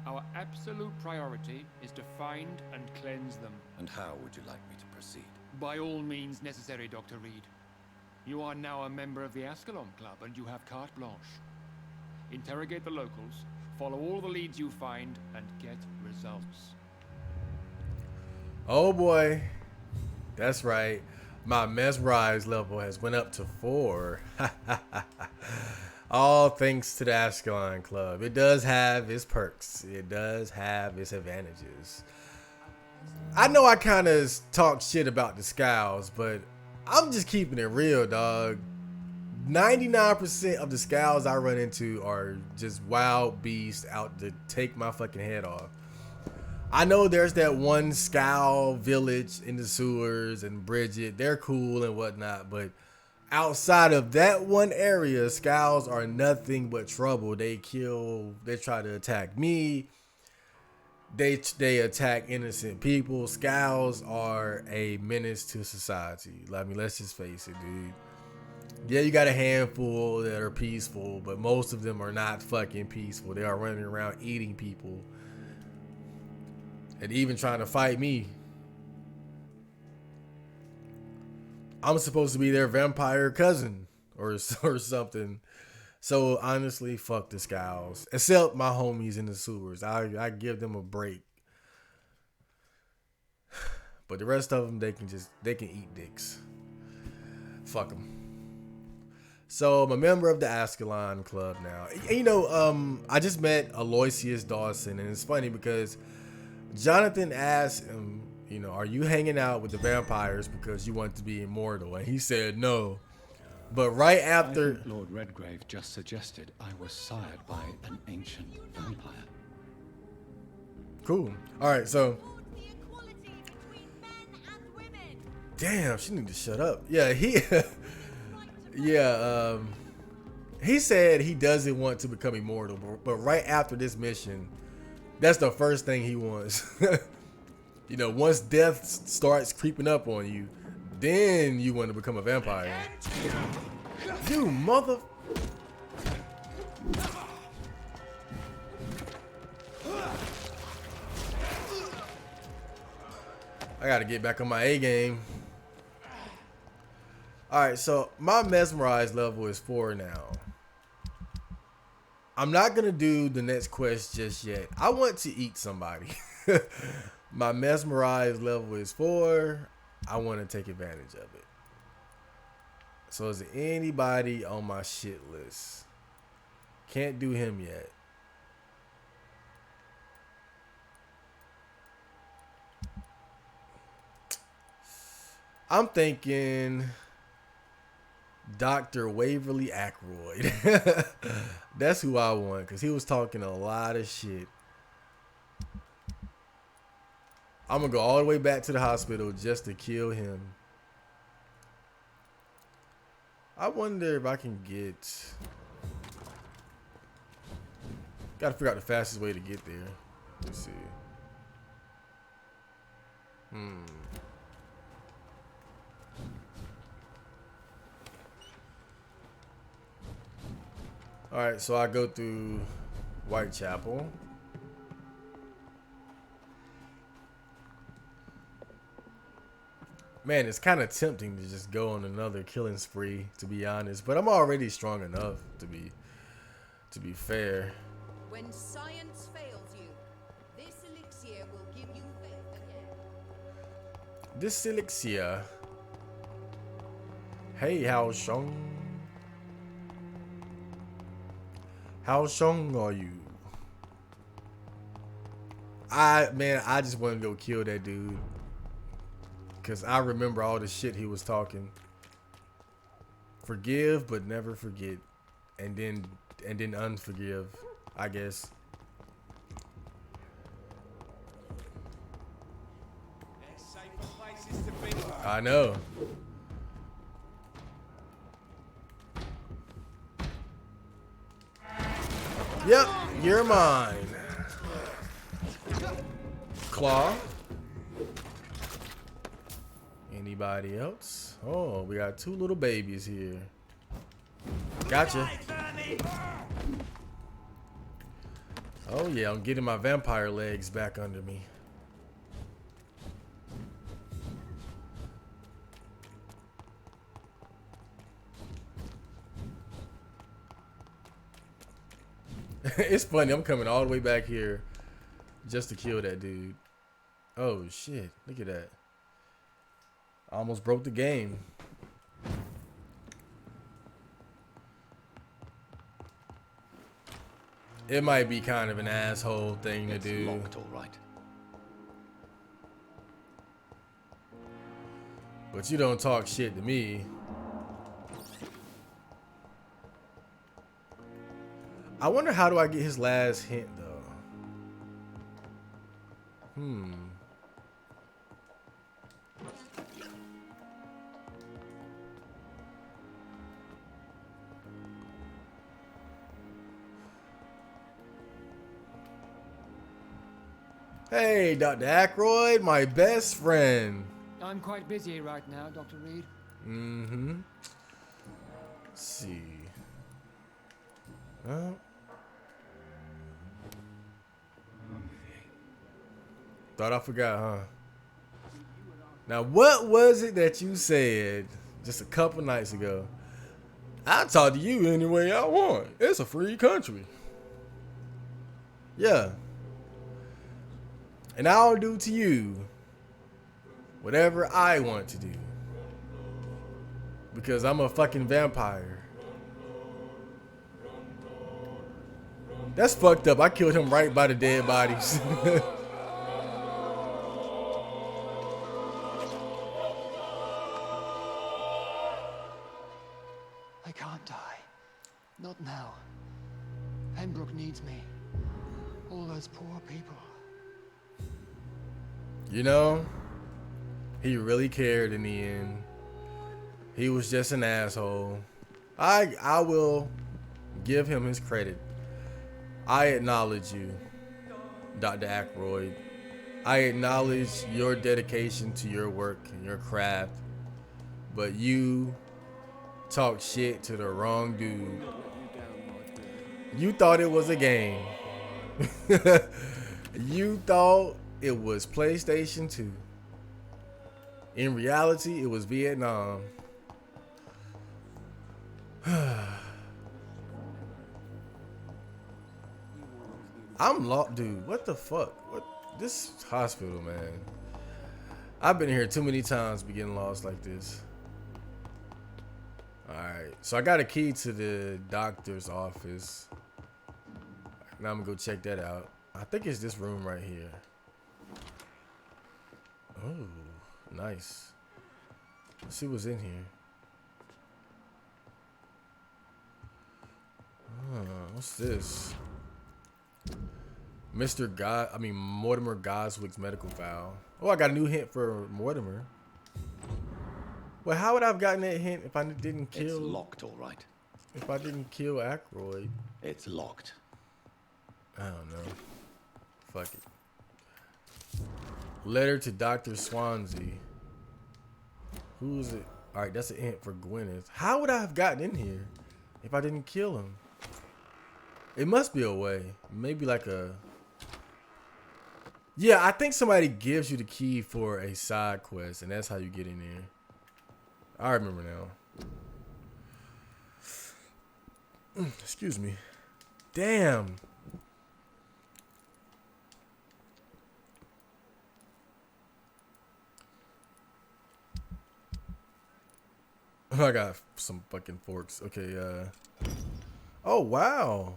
Our absolute priority is to find and cleanse them. And how would you like me to proceed? By all means necessary, Dr. Reed. You are now a member of the Ascalon Club, and you have carte blanche. Interrogate the locals, follow all the leads you find, and get results. Oh boy. That's right. My mesmerized level has went up to 4. All thanks to the Ascalon Club. It does have its perks. It does have its advantages. I know I kind of talk shit about the Scows, but I'm just keeping it real, dog. 99% of the scowls I run into are just wild beasts out to take my fucking head off. I know there's that one scowl village in the sewers and Bridget. They're cool and whatnot, but outside of that one area, scowls are nothing but trouble. They try to attack me. They attack innocent people. Scowls are a menace to society. I mean, let's just face it, dude. Yeah, you got a handful that are peaceful, but most of them are not fucking peaceful. They are running around eating people and even trying to fight me. I'm supposed to be their vampire cousin or something. So honestly, fuck the scowls. Except my homies in the sewers. I give them a break. But the rest of them, they can eat dicks. Fuck them. So I'm a member of the Ascalon Club now. You know, I just met Aloysius Dawson, and it's funny because Jonathan asked him, you know, are you hanging out with the vampires because you want to be immortal? And he said no. But right after... I think Lord Redgrave just suggested I was sired by an ancient vampire. Cool. All right, so... Damn, she need to shut up. Yeah, he... Yeah, he said he doesn't want to become immortal, but right after this mission, that's the first thing he wants. You know, once death starts creeping up on you, then you want to become a vampire. You mother... I gotta get back on my A game. Alright, so my mesmerized level is 4 now. I'm not going to do the next quest just yet. I want to eat somebody. My mesmerized level is 4. I want to take advantage of it. So is there anybody on my shit list? Can't do him yet. I'm thinking... Dr. Waverly Ackroyd. That's who I want, because he was talking a lot of shit. I'm going to go all the way back to the hospital just to kill him. I wonder if I can get... Got to figure out the fastest way to get there. Let's see. Alright, so I go through Whitechapel. Man, it's kind of tempting to just go on another killing spree, to be honest. But I'm already strong enough to be fair. When science fails you, this elixir will give you faith again. This elixir. Hey, How Shong. How strong are you? I just want to go kill that dude. Cause I remember all the shit he was talking. Forgive but never forget. And then unforgive, I guess. I know. Yep, you're mine. Claw. Anybody else? Oh, we got 2 little babies here. Gotcha. Oh yeah, I'm getting my vampire legs back under me. It's funny, I'm coming all the way back here just to kill that dude. Oh shit, look at that. I almost broke the game. It might be kind of an asshole thing to do. Locked, all right. But you don't talk shit to me. I wonder how do I get his last hint though. Hey, Dr. Aykroyd, my best friend. I'm quite busy right now, Dr. Reed. Mm-hmm. Let's see. Thought I forgot, huh? Now, what was it that you said just a couple nights ago? I'll talk to you any way I want. It's a free country. Yeah. And I'll do to you whatever I want to do. Because I'm a fucking vampire. That's fucked up. I killed him right by the dead bodies. I can't die. Not now. Pembroke needs me. All those poor people. You know, he really cared in the end. He was just an asshole. I will give him his credit. I acknowledge you, Dr. Aykroyd. I acknowledge your dedication to your work and your craft. But you talked shit to the wrong dude. You thought it was a game. You thought it was PlayStation 2. In reality, it was Vietnam. I'm lost, dude. What the fuck? What? This hospital, man. I've been here too many times, be getting lost like this. All right, so I got a key to the doctor's office. Now I'm gonna go check that out. I think it's this room right here. Oh, nice. Let's see what's in here. What's this? Mortimer Goswick's medical file. Oh, I got a new hint for Mortimer. Well, how would I have gotten that hint if I didn't kill? It's locked, all right. If I didn't kill Aykroyd. It's locked. I don't know. Fuck it. Letter to Dr. Swansea. Who's it? All right, that's a hint for Gwyneth. How would I have gotten in here if I didn't kill him? It must be a way. Maybe like a... Yeah, I think somebody gives you the key for a side quest, and that's how you get in there. I remember now. Excuse me. Damn. I got some fucking forks. Okay, oh, wow.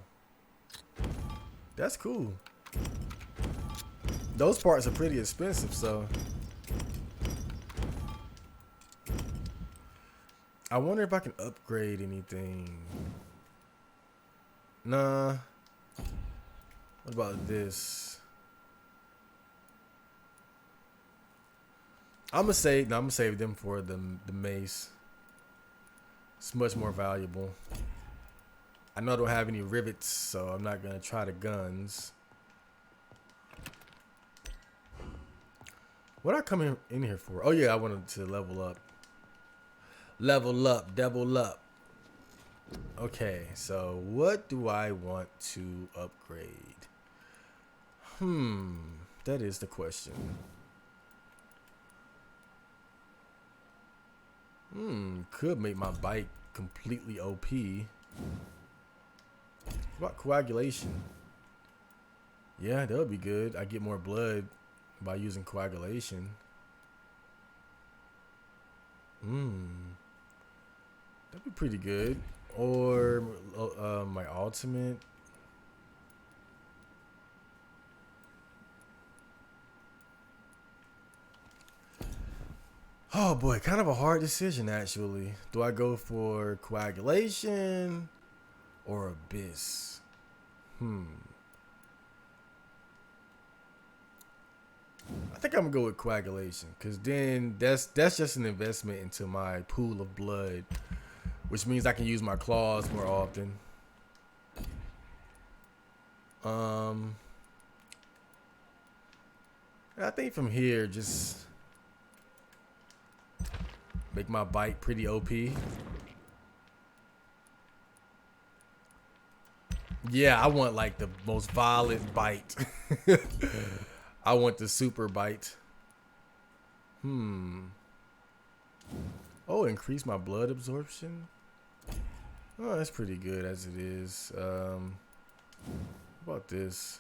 That's cool. Those parts are pretty expensive, so. I wonder if I can upgrade anything. Nah. What about this? I'm gonna save them for the mace. It's much more valuable. I know I don't have any rivets, so I'm not gonna try the guns. What I come in here for? Oh yeah, I wanted to level up. Level up, double up. Okay, so what do I want to upgrade? That is the question. Could make my bike completely OP. What about coagulation? Yeah, that would be good. I get more blood by using coagulation. That'd be pretty good. Or my ultimate. Oh boy, kind of a hard decision actually. Do I go for coagulation or abyss? I think I'm gonna go with coagulation, because then that's just an investment into my pool of blood, which means I can use my claws more often. I think from here, just make my bite pretty OP. Yeah, I want like the most violent bite. I want the super bite. Oh, increase my blood absorption. Oh, that's pretty good as it is. How about this?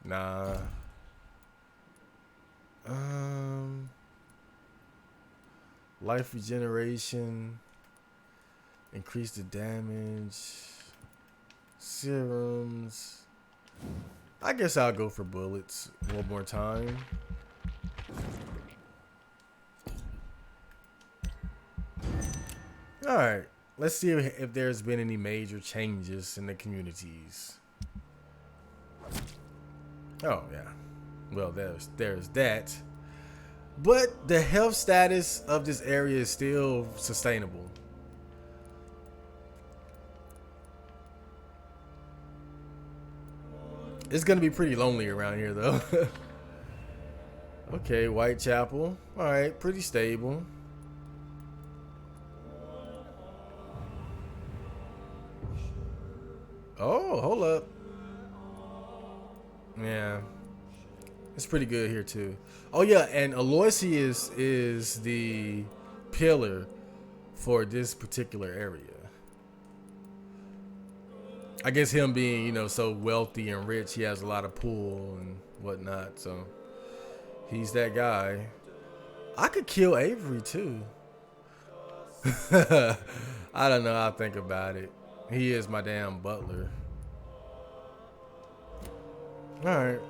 Nah. Life regeneration. Increase the damage. Serums. I guess I'll go for bullets one more time. Alright. Let's see if there's been any major changes in the communities. Oh, yeah. Well, there's that. But the health status of this area is still sustainable. It's gonna be pretty lonely around here, though. Okay, Whitechapel. All right, pretty stable. Oh, hold up. Yeah, it's pretty good here too. Oh yeah, and Aloysius is the pillar for this particular area. I guess him being, you know, so wealthy and rich, he has a lot of pull and whatnot. So he's that guy. I could kill Avery too. I don't know. I'll think about it. He is my damn butler. All right.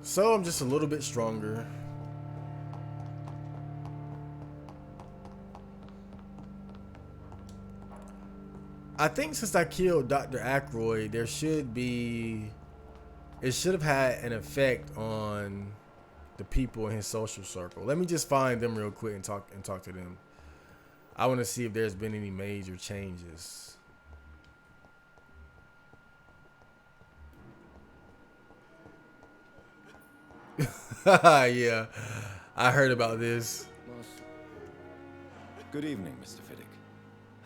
So I'm just a little bit stronger. I think since I killed Dr. Aykroyd, there should be, it should have had an effect on the people in his social circle. Let me just find them real quick and talk to them. I want to see if there's been any major changes. Yeah, I heard about this. Good evening, Mr. Fiddick.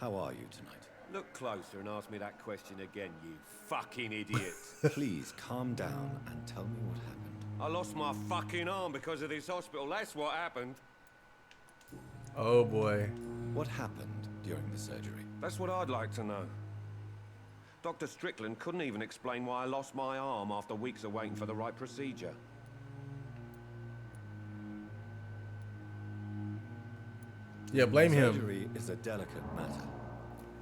How are you tonight? Look closer and ask me that question again, you fucking idiot. Please calm down and tell me what happened. I lost my fucking arm because of this hospital. That's what happened. Oh boy. What happened during the surgery? That's what I'd like to know. Dr. Strickland couldn't even explain why I lost my arm after weeks of waiting for the right procedure. Yeah, blame him. Surgery is a delicate matter,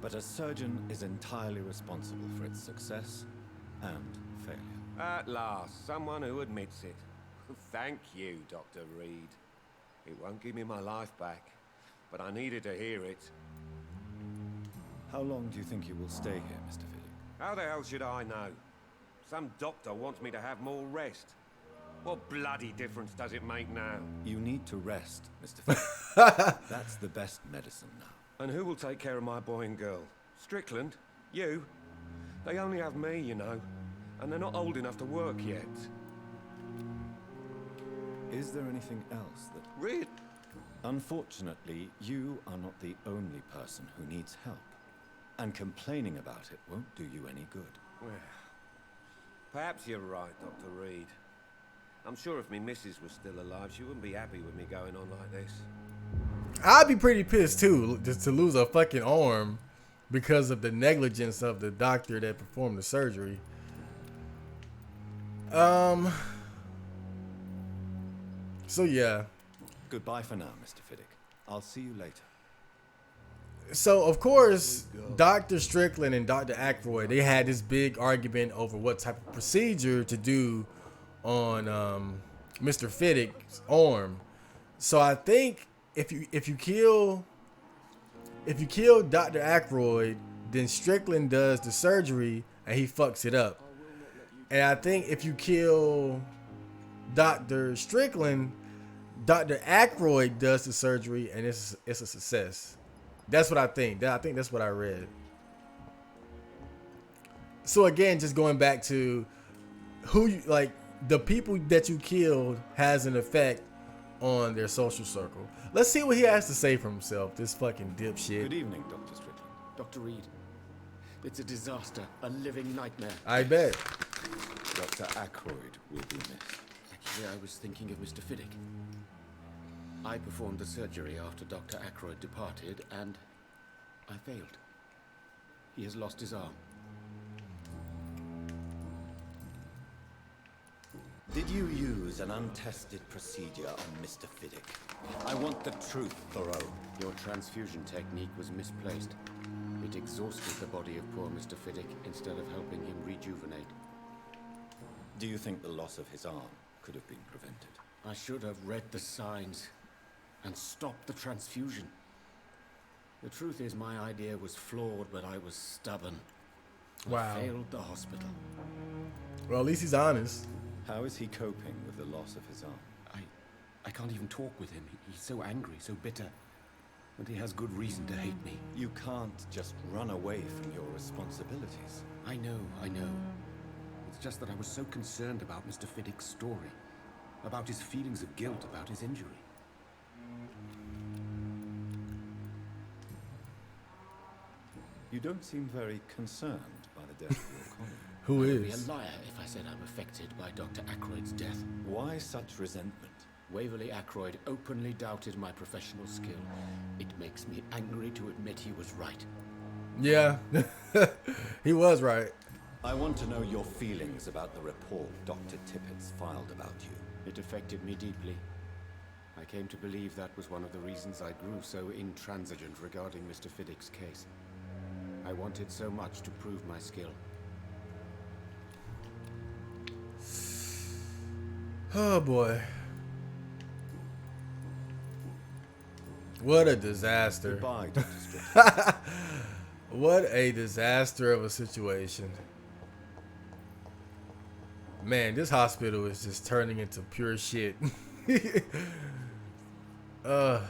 but a surgeon is entirely responsible for its success and failure. At last, someone who admits it. Thank you, Dr. Reed. It won't give me my life back, but I needed to hear it. How long do you think you will stay here, Mr. Fiddick? How the hell should I know? Some doctor wants me to have more rest. What bloody difference does it make now? You need to rest, Mr. Fiddick. That's the best medicine now. And who will take care of my boy and girl? Strickland? You? They only have me, you know. And they're not old enough to work yet. Is there anything else that... Reed? Unfortunately, you are not the only person who needs help. And complaining about it won't do you any good. Well, perhaps you're right, Dr. Reed. I'm sure if me missus was still alive, she wouldn't be happy with me going on like this. I'd be pretty pissed too, just to lose a fucking arm because of the negligence of the doctor that performed the surgery. So yeah. Goodbye for now, Mr. Fiddick. I'll see you later. So of course, Dr. Strickland and Dr. Aykroyd, they had this big argument over what type of procedure to do on Mr. Fiddick's arm. So I think if you kill Dr. Aykroyd, then Strickland does the surgery and he fucks it up. And I think if you kill Dr. Strickland, Dr. Aykroyd does the surgery and it's a success. That's what I think. I think that's what I read. So again, just going back to who you like, the people that you killed has an effect on their social circle. Let's see what he has to say for himself, this fucking dipshit. Good evening, Dr. Strickland. Dr. Reed, it's a disaster, a living nightmare. I bet. Dr. Aykroyd will be missed. Actually, I was thinking of Mr. Fiddick. I performed the surgery after Dr. Aykroyd departed, and I failed. He has lost his arm. Did you use an untested procedure on Mr. Fiddick? I want the truth, Thoreau. Your transfusion technique was misplaced. It exhausted the body of poor Mr. Fiddick instead of helping him rejuvenate. Do you think the loss of his arm could have been prevented? I should have read the signs and stopped the transfusion. The truth is, my idea was flawed, but I was stubborn. Wow. I failed the hospital. Well, at least he's honest. How is he coping with the loss of his arm? I can't even talk with him. He's so angry, so bitter. And he has good reason to hate me. You can't just run away from your responsibilities. I know. It's just that I was so concerned about Mr. Fiddick's story. About his feelings of guilt about his injury. You don't seem very concerned by the death of your colleague. Who I would be is? a liar if I said I'm affected by Dr. Aykroyd's death. Why such resentment? Waverly Aykroyd openly doubted my professional skill. It makes me angry to admit he was right. Yeah, he was right. I want to know your feelings about the report Dr. Tippett's filed about you. It affected me deeply. I came to believe that was one of the reasons I grew so intransigent regarding Mr. Fiddick's case. I wanted so much to prove my skill. Oh boy. What a disaster. Goodbye, Dr. Strickland. What a disaster of a situation. Man, this hospital is just turning into pure shit. Let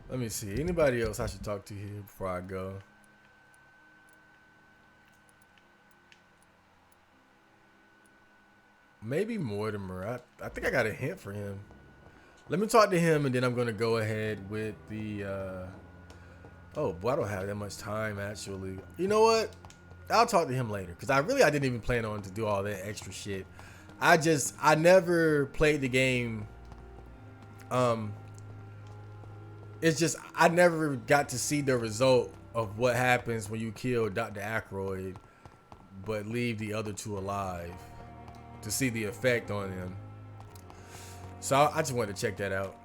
me see. Anybody else I should talk to here before I go? Maybe Mortimer. I think I got a hint for him. Let me talk to him, and then I'm going to go ahead with the... Oh, boy, I don't have that much time, actually. You know what? I'll talk to him later, because I didn't even plan on to do all that extra shit. I never played the game. It's just, I never got to see the result of what happens when you kill Dr. Aykroyd, but leave the other two alive. To see the effect on them. So I just wanted to check that out.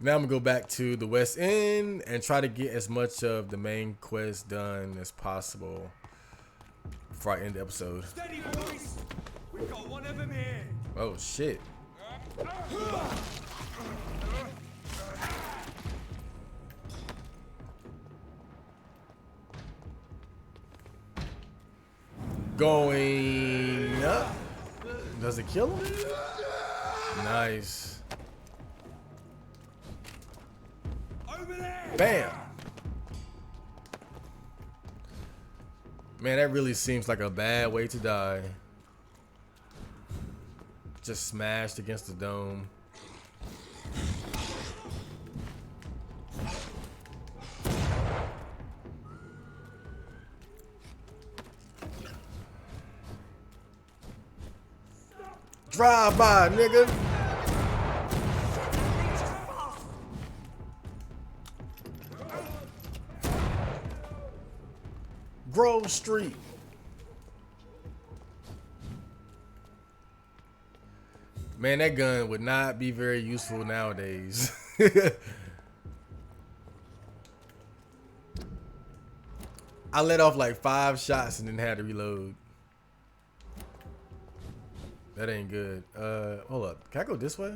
Now I'm gonna go back to the West End and try to get as much of the main quest done as possible before I end the episode. Steady, boys! We've got one of them here! Oh shit. Going up. Does it kill him? Nice. Over there! Bam. Man, that really seems like a bad way to die. Just smashed against the dome. Drive by, nigga. Grove Street. Man, that gun would not be very useful nowadays. I let off like 5 shots and then had to reload. That ain't good. Hold up. Can I go this way?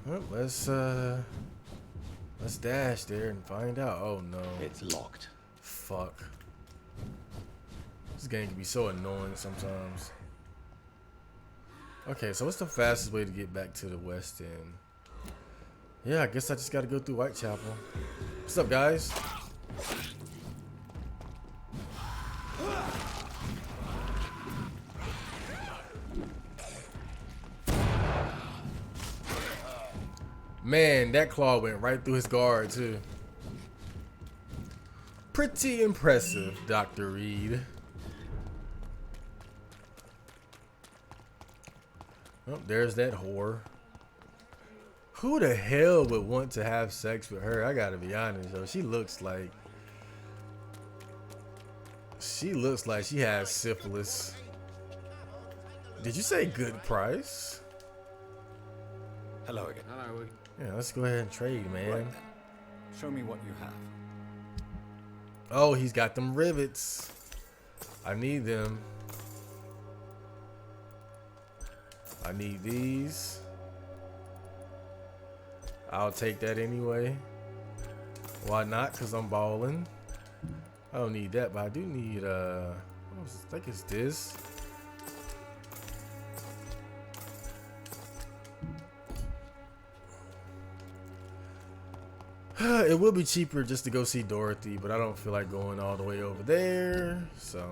Well, let's dash there and find out. Oh no. It's locked. Fuck. This game can be so annoying sometimes. Okay, so what's the fastest way to get back to the West End? Yeah, I guess I just gotta go through Whitechapel. What's up, guys? Man, that claw went right through his guard, too. Pretty impressive, Dr. Reed. Oh, there's that whore. Who the hell would want to have sex with her? I gotta be honest, though. She looks like she has syphilis. Did you say good price? Hello again. Hello. Yeah, let's go ahead and trade, man. Right then. Show me what you have. Oh, he's got them rivets. I need them. I need these. I'll take that anyway. Why not? Because I'm balling. I don't need that, but I do need, I think it's this. It would be cheaper just to go see Dorothy, but I don't feel like going all the way over there, so. As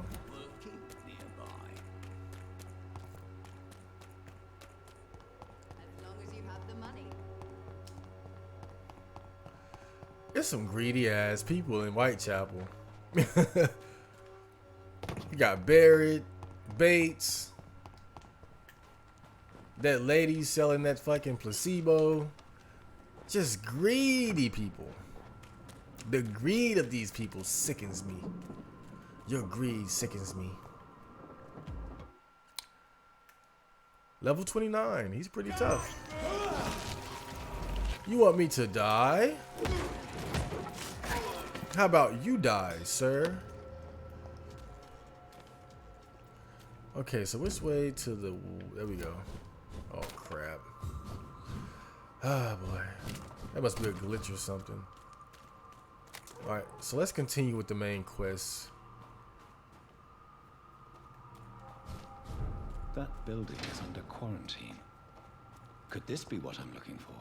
long as you have the money. There's some greedy ass people in Whitechapel. You got Barrett, Bates, that lady selling that fucking placebo. Just greedy people. The greed of these people sickens me. Your greed sickens me. Level 29. He's pretty tough. You want me to die? How about you die, sir? Okay, so which way to the... There we go. Oh, crap. Ah, boy. That must be a glitch or something. Alright, so let's continue with the main quest. That building is under quarantine. Could this be what I'm looking for?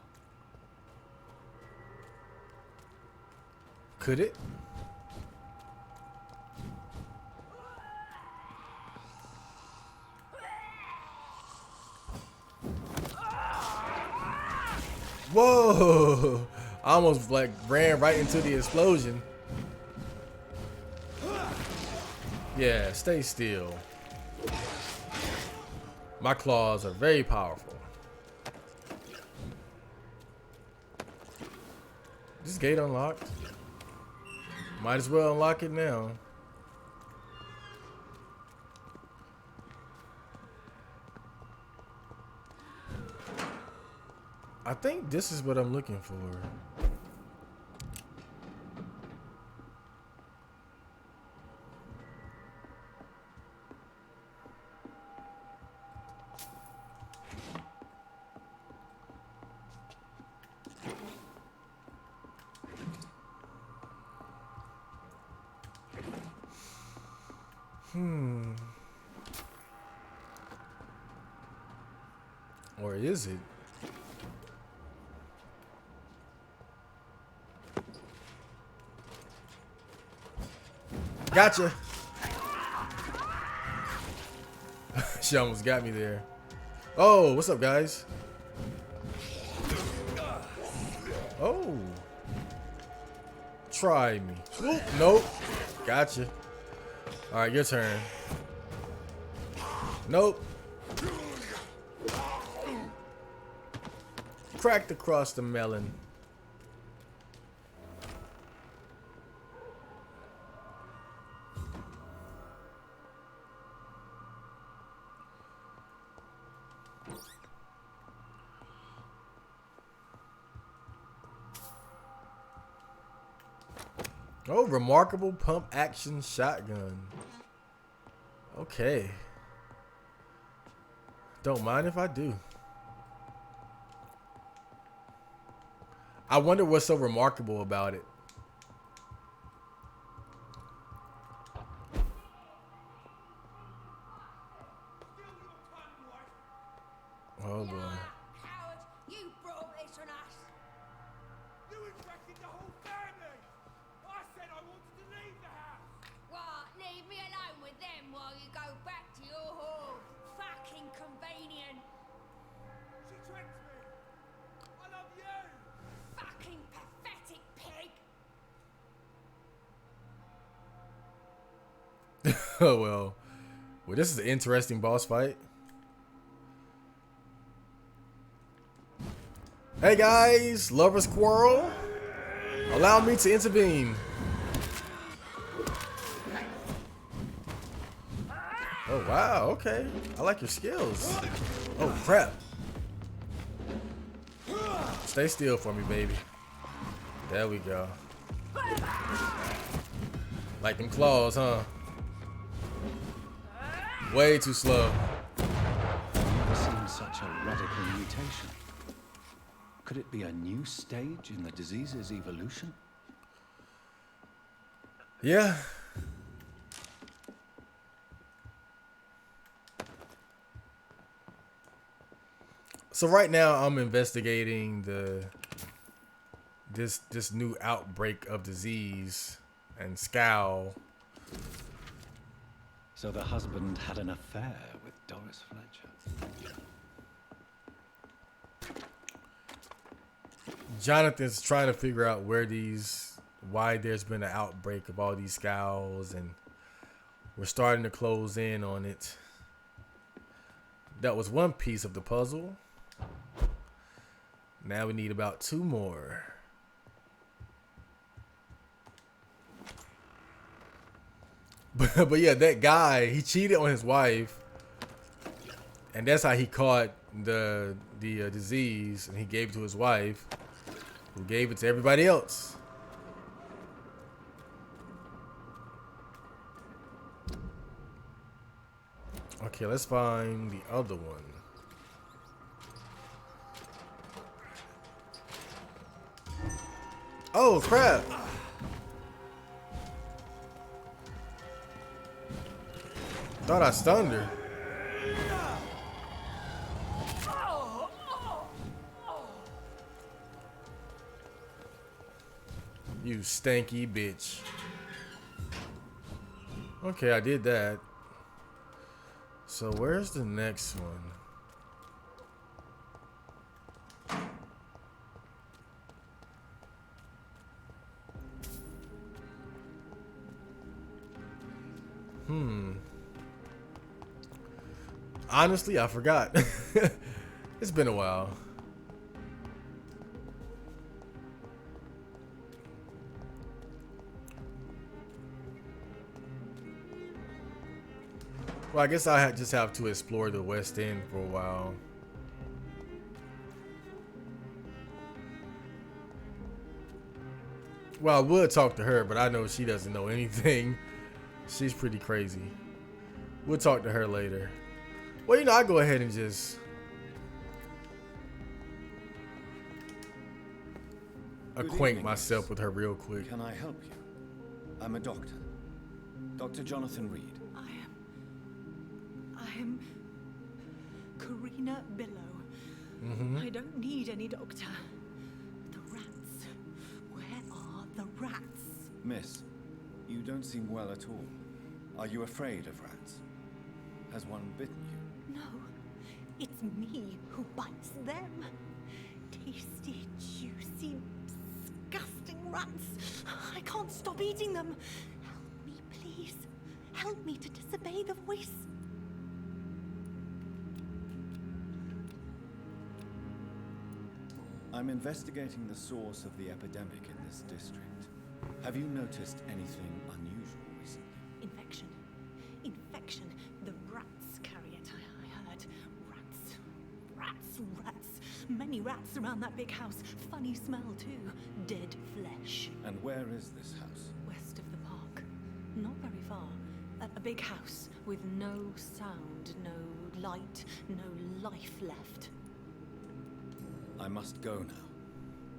Could it? Whoa! I almost like ran right into the explosion. Yeah, stay still. My claws are very powerful. This gate unlocked. Might as well unlock it now. I think this is what I'm looking for. Or is it? Gotcha. She almost got me there. Oh, what's up, guys? Oh. Try me. Oop, nope. Gotcha. All right, your turn. Nope. Cracked across the melon. Oh, remarkable pump action shotgun. Okay. Don't mind if I do. I wonder what's so remarkable about it. Oh boy. Coward, you brought this on us. You infected the whole family! I said I wanted to leave the house! What? Leave me alone with them while you go back to your horde. Fucking convenient. She tricked me! I love you! Fucking pathetic pig. Oh well. Well, this is an interesting boss fight. Hey guys, lovers quarrel. Allow me to intervene. Oh wow, okay. I like your skills. Oh crap. Stay still for me, baby. There we go. Like them claws, huh? Way too slow. I've never seen such a radical mutation. Could it be a new stage in the disease's evolution? Yeah. So right now I'm investigating this new outbreak of disease and scowl. So the husband had an affair with Doris Fletcher. Jonathan's trying to figure out why there's been an outbreak of all these scowls, and we're starting to close in on it. That was one piece of the puzzle. Now we need about 2 more. But yeah, that guy, he cheated on his wife, and that's how he caught the disease, and he gave it to his wife, who gave it to everybody else. Okay, let's find the other one. Oh crap! Thought I stunned her. You stanky bitch. Okay, I did that. So where's the next one? Honestly, I forgot. It's been a while. Well, I guess I just have to explore the West End for a while. Well, I would talk to her, but I know she doesn't know anything. She's pretty crazy. We'll talk to her later. Well, you know, I'll go ahead and just acquaint myself with her real quick. Can I help you? I'm a doctor. Dr. Jonathan Reed. I am Karina Billow. I don't need any doctor. The rats. Where are the rats? Miss, you don't seem well at all. Are you afraid of rats? Has one bitten you? No, it's me who bites them. Tasty, juicy, disgusting rats. I can't stop eating them. Help me, please. Help me to disobey the voice. I'm investigating the source of the epidemic in this district. Have you noticed anything unusual recently? Infection. Infection. The rats carry it, I heard. Rats. Rats. Rats. Many rats around that big house. Funny smell, too. Dead flesh. And where is this house? Where Not very far. A big house with no sound, no light, no life left. I must go now.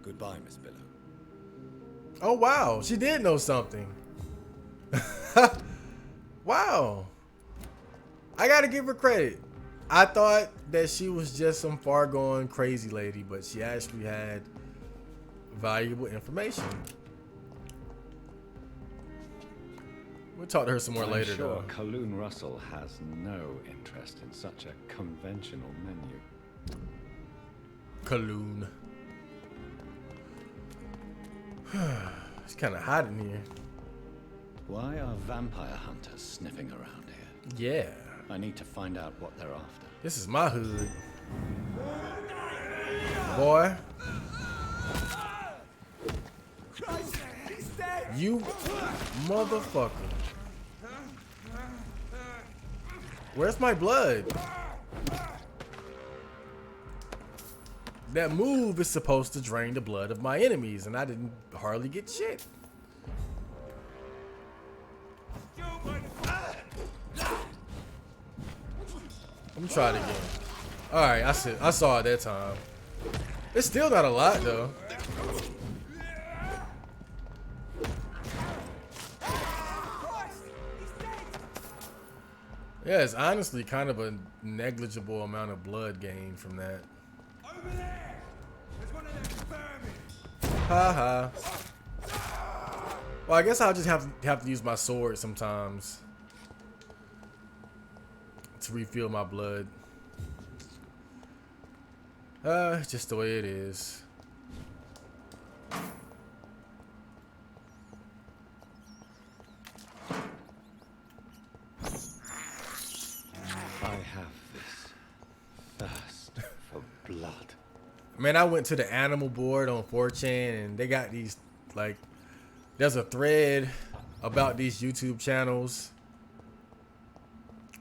Goodbye, Miss Billow. Oh, wow. She did know something. Wow. I gotta give her credit. I thought that she was just some far-going crazy lady, but she actually had valuable information. We'll talk to her some more later, I'm sure though. Kaloon Russell has no interest in such a conventional menu. Kaloon. It's kind of hot in here. Why are vampire hunters sniffing around here? Yeah. I need to find out what they're after. This is my hood. Boy. You motherfucker. Where's my blood? That move is supposed to drain the blood of my enemies, and I didn't hardly get shit. Let me try it again. Alright, I saw it that time. It's still not a lot though. Yeah, it's honestly kind of a negligible amount of blood gained from that. Over there! There's one of them vermin! Haha. Well, I guess I'll just have to use my sword sometimes to refill my blood. Just the way it is. I have this thirst for blood. Man, I went to the animal board on 4chan and they got these, like, there's a thread about these YouTube channels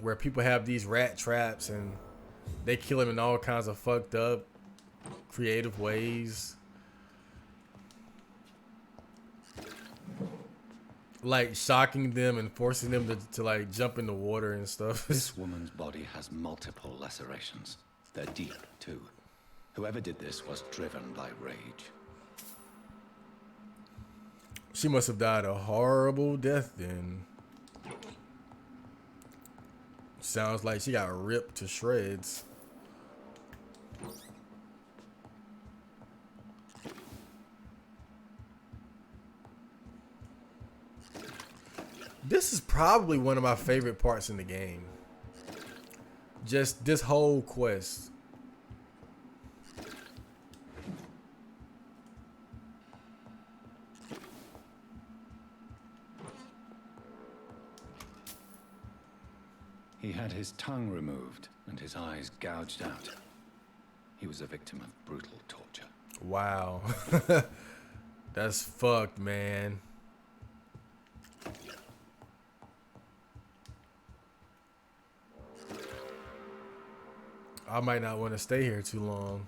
where people have these rat traps and they kill them in all kinds of fucked up, creative ways. Like shocking them and forcing them to like jump in the water and stuff. This woman's body has multiple lacerations. They're deep, too. Whoever did this was driven by rage. She must have died a horrible death then. Sounds like she got ripped to shreds. This is probably one of my favorite parts in the game. Just this whole quest. He had his tongue removed and his eyes gouged out. He was a victim of brutal torture. Wow. That's fucked, man. I might not want to stay here too long.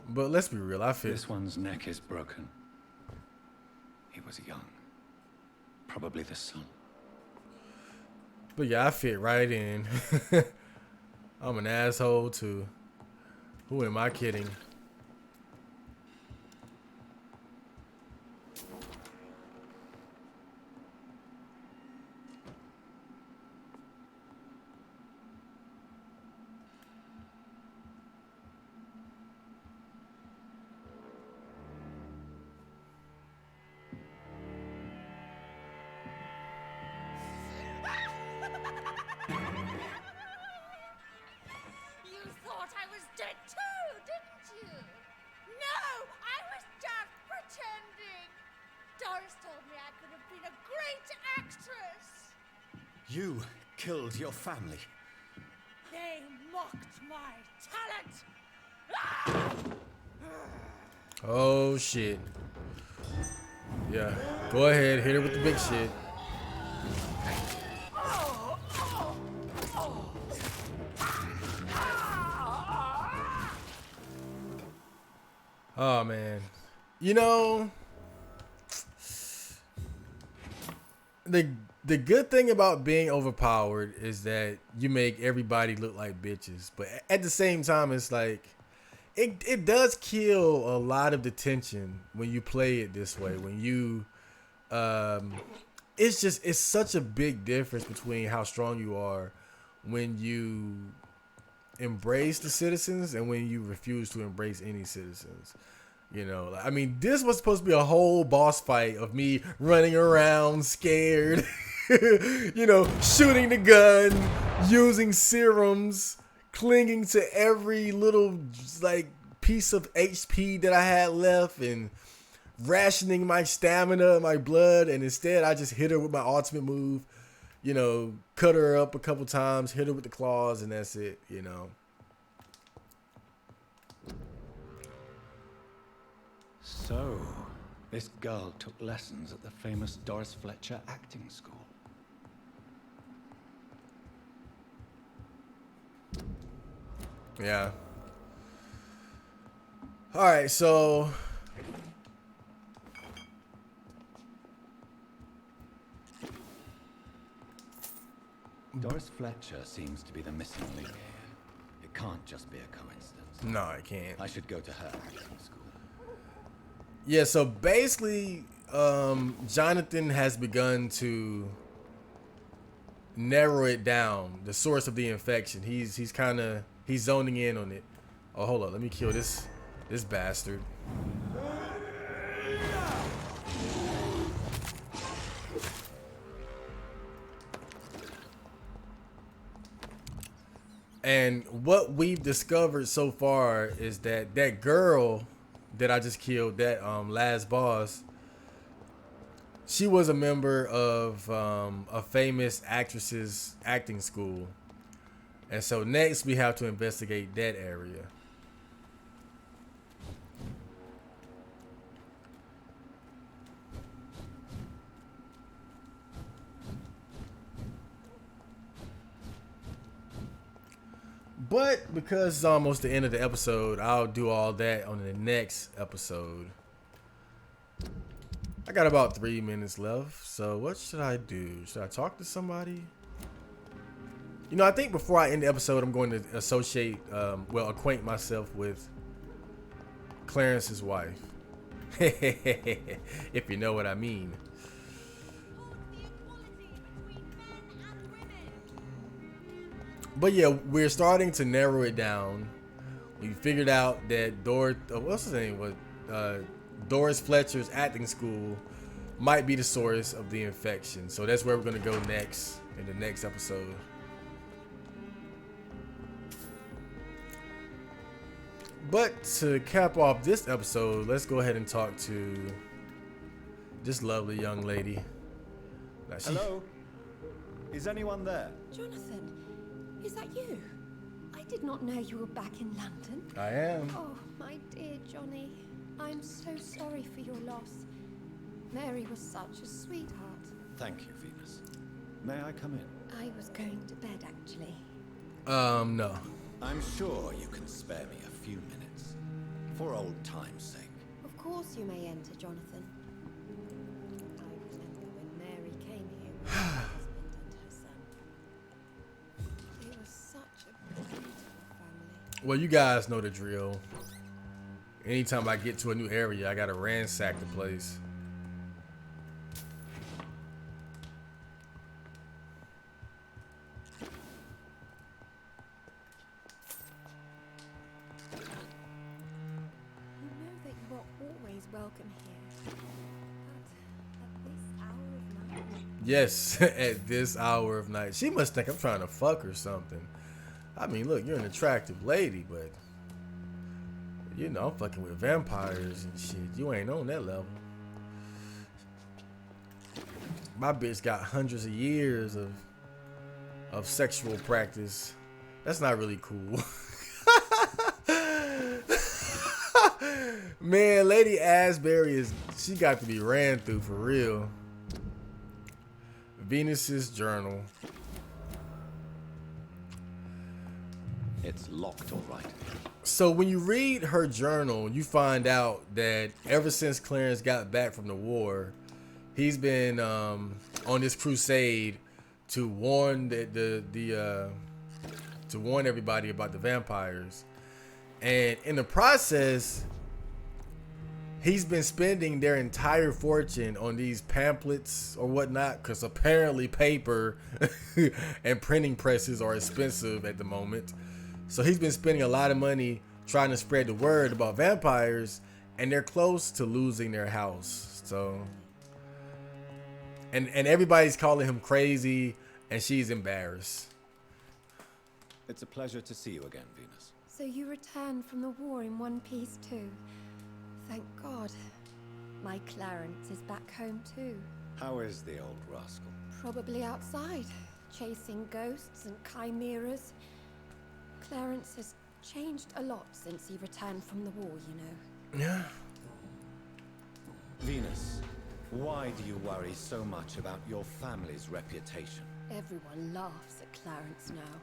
But let's be real, I feel This one's neck is broken. He was young. Probably the son. But yeah, I fit right in. I'm an asshole too. Who am I kidding? You thought I was dead too, didn't you? No, I was just pretending. Doris told me I could have been a great actress. You killed your family. They mocked my talent. Oh shit. Yeah, go ahead, hit her with the big shit. Oh man, you know, the good thing about being overpowered is that you make everybody look like bitches, but at the same time, it's like it does kill a lot of the tension when you play it this way. When you it's such a big difference between how strong you are when you embrace the citizens and when you refuse to embrace any citizens. You know, I mean, this was supposed to be a whole boss fight of me running around scared, you know, shooting the gun, using serums, clinging to every little like piece of HP that I had left, and rationing my stamina, my blood. And instead, I just hit her with my ultimate move, you know, cut her up a couple times, hit her with the claws, and that's it, you know. So, this girl took lessons at the famous Doris Fletcher acting school. Yeah. All right, so Doris Fletcher seems to be the missing link here. It can't just be a coincidence. No, I can't. I should go to her acting school. Yeah, so basically, Jonathan has begun to narrow it down, the source of the infection. He's zoning in on it. Oh, hold up, let me kill this bastard. And what we've discovered so far is that that girl that I just killed, that last boss, she was a member of a famous actress's acting school. And so next we have to investigate that area. But because it's almost the end of the episode, I'll do all that on the next episode. I got about 3 minutes left, so what should I do? Should I talk to somebody? You know, I think before I end the episode, I'm going to acquaint myself with Clarence's wife. If you know what I mean. But yeah, we're starting to narrow it down. We figured out that what's his name was Doris Fletcher's acting school might be the source of the infection. So that's where we're gonna go next in the next episode. But to cap off this episode, let's go ahead and talk to this lovely young lady. Hello? Is anyone there? Jonathan, is that you? I did not know you were back in London. I am. Oh, my dear Johnny. I'm so sorry for your loss. Mary was such a sweetheart. Thank you, Venus. May I come in? I was going to bed, actually. No. I'm sure you can spare me a few minutes. For old time's sake. Of course you may enter, Jonathan. I remember when Mary came here with her husband and her son. They were such a beautiful family. Well, you guys know the drill. Anytime I get to a new area, I gotta ransack the place. Welcome here. But at this hour of night. Yes, at this hour of night. She must think I'm trying to fuck or something. I mean, look, you're an attractive lady, but you know, I'm fucking with vampires and shit. You ain't on that level. My bitch got hundreds of years of sexual practice. That's not really cool. Man, Lady Asbury she got to be ran through for real. Venus's journal. It's locked, all right. So when you read her journal, you find out that ever since Clarence got back from the war, he's been on this crusade to warn to warn everybody about the vampires, and in the process, he's been spending their entire fortune on these pamphlets or whatnot, because apparently paper and printing presses are expensive at the moment. So he's been spending a lot of money trying to spread the word about vampires, and they're close to losing their house. So, and everybody's calling him crazy, and she's embarrassed. It's a pleasure to see you again, Venus. So you returned from the war in one piece too. Thank God. My Clarence is back home too. How is the old rascal? Probably outside, chasing ghosts and chimeras. Clarence has changed a lot since he returned from the war, you know. Yeah. Venus, why do you worry so much about your family's reputation? Everyone laughs at Clarence now.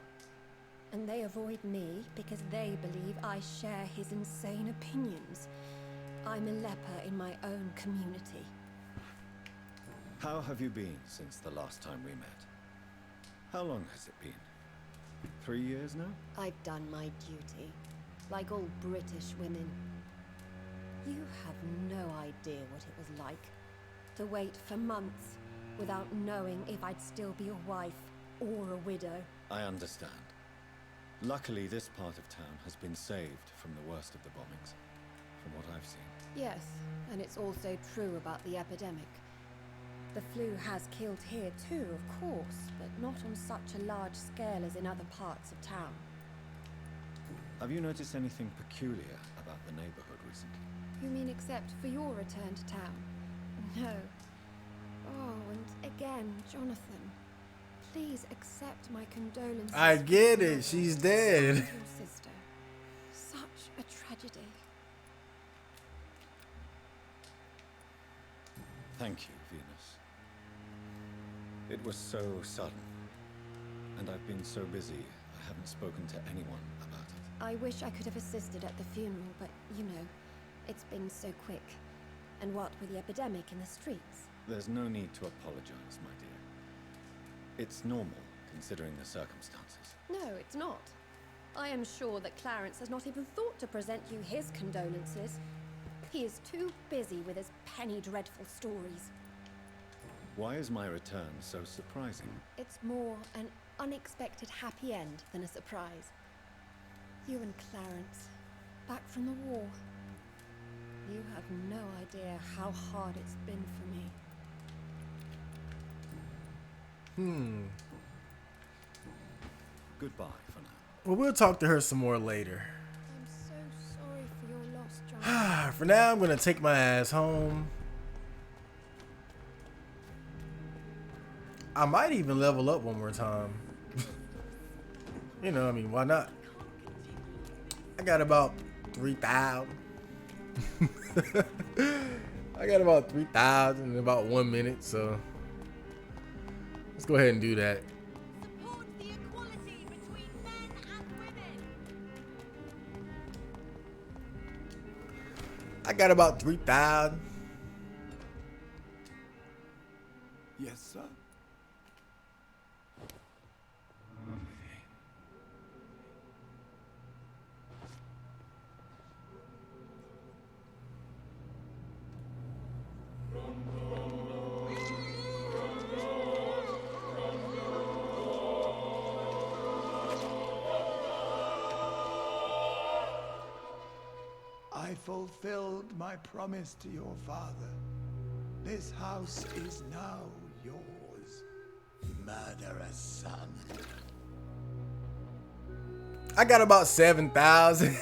And they avoid me because they believe I share his insane opinions. I'm a leper in my own community. How have you been since the last time we met? How long has it been? 3 years now? I've done my duty, like all British women. You have no idea what it was like to wait for months without knowing if I'd still be a wife or a widow. I understand. Luckily, this part of town has been saved from the worst of the bombings, from what I've seen. Yes, and it's also true about the epidemic. The flu has killed here too, of course, but not on such a large scale as in other parts of town. Have you noticed anything peculiar about the neighborhood recently? You mean except for your return to town? No. Oh, and again, Jonathan. Please accept my condolences. I get it. She's dead. Your sister. Such a tragedy. Thank you, Venus. It was so sudden, and I've been so busy, I haven't spoken to anyone about it. I wish I could have assisted at the funeral, but you know, it's been so quick. And what with the epidemic in the streets? There's no need to apologize, my dear. It's normal, considering the circumstances. No, it's not. I am sure that Clarence has not even thought to present you his condolences. He is too busy with his penny dreadful stories. Why is my return so surprising? It's more an unexpected happy end than a surprise. You and Clarence, back from the war. You have no idea how hard it's been for me. Goodbye for now. Well, we'll talk to her some more later. I'm so sorry for your loss, Jonathan. For now, I'm gonna take my ass home. I might even level up one more time. You know, I mean, why not? I got about 3,000. I got about 3,000 in about 1 minute, so let's go ahead and do that. Support the equality between men and women. I got about 3,000. Yes, sir. I fulfilled my promise to your father. This house is now yours, murderous son. I got about 7,000.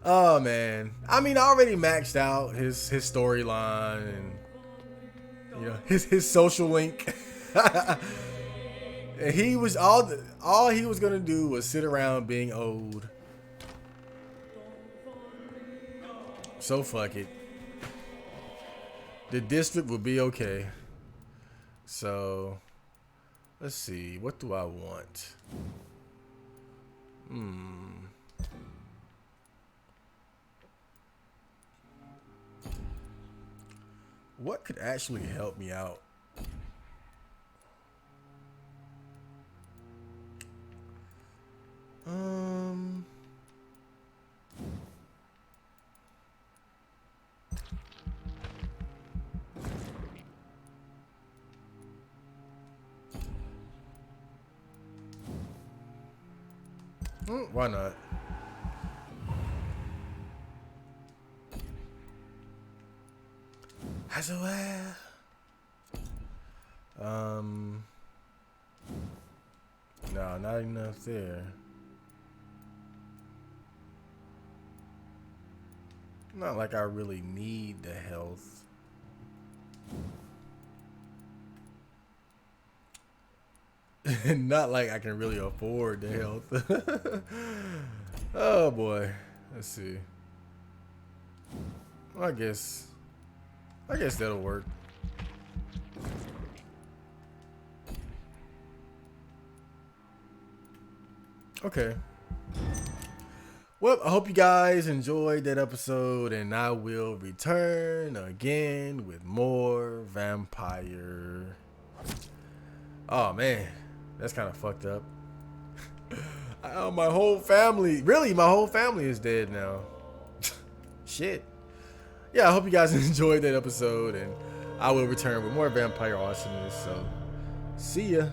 Oh man, I mean, I already maxed out his storyline and you know his social link. And he was all he was gonna do was sit around being old. So fuck it. The district will be okay. So let's see, what do I want? What could actually help me out? Why not? As well. No, not enough there. Not like I really need the health. Not like I can really afford the health. Oh boy. Let's see. Well, I guess that'll work. Okay. Well, I hope you guys enjoyed that episode, and I will return again with more Vampyr. Oh man, that's kind of fucked up. My whole family, really, my whole family is dead now. Shit. Yeah, I hope you guys enjoyed that episode, and I will return with more Vampyr awesomeness. So, see ya.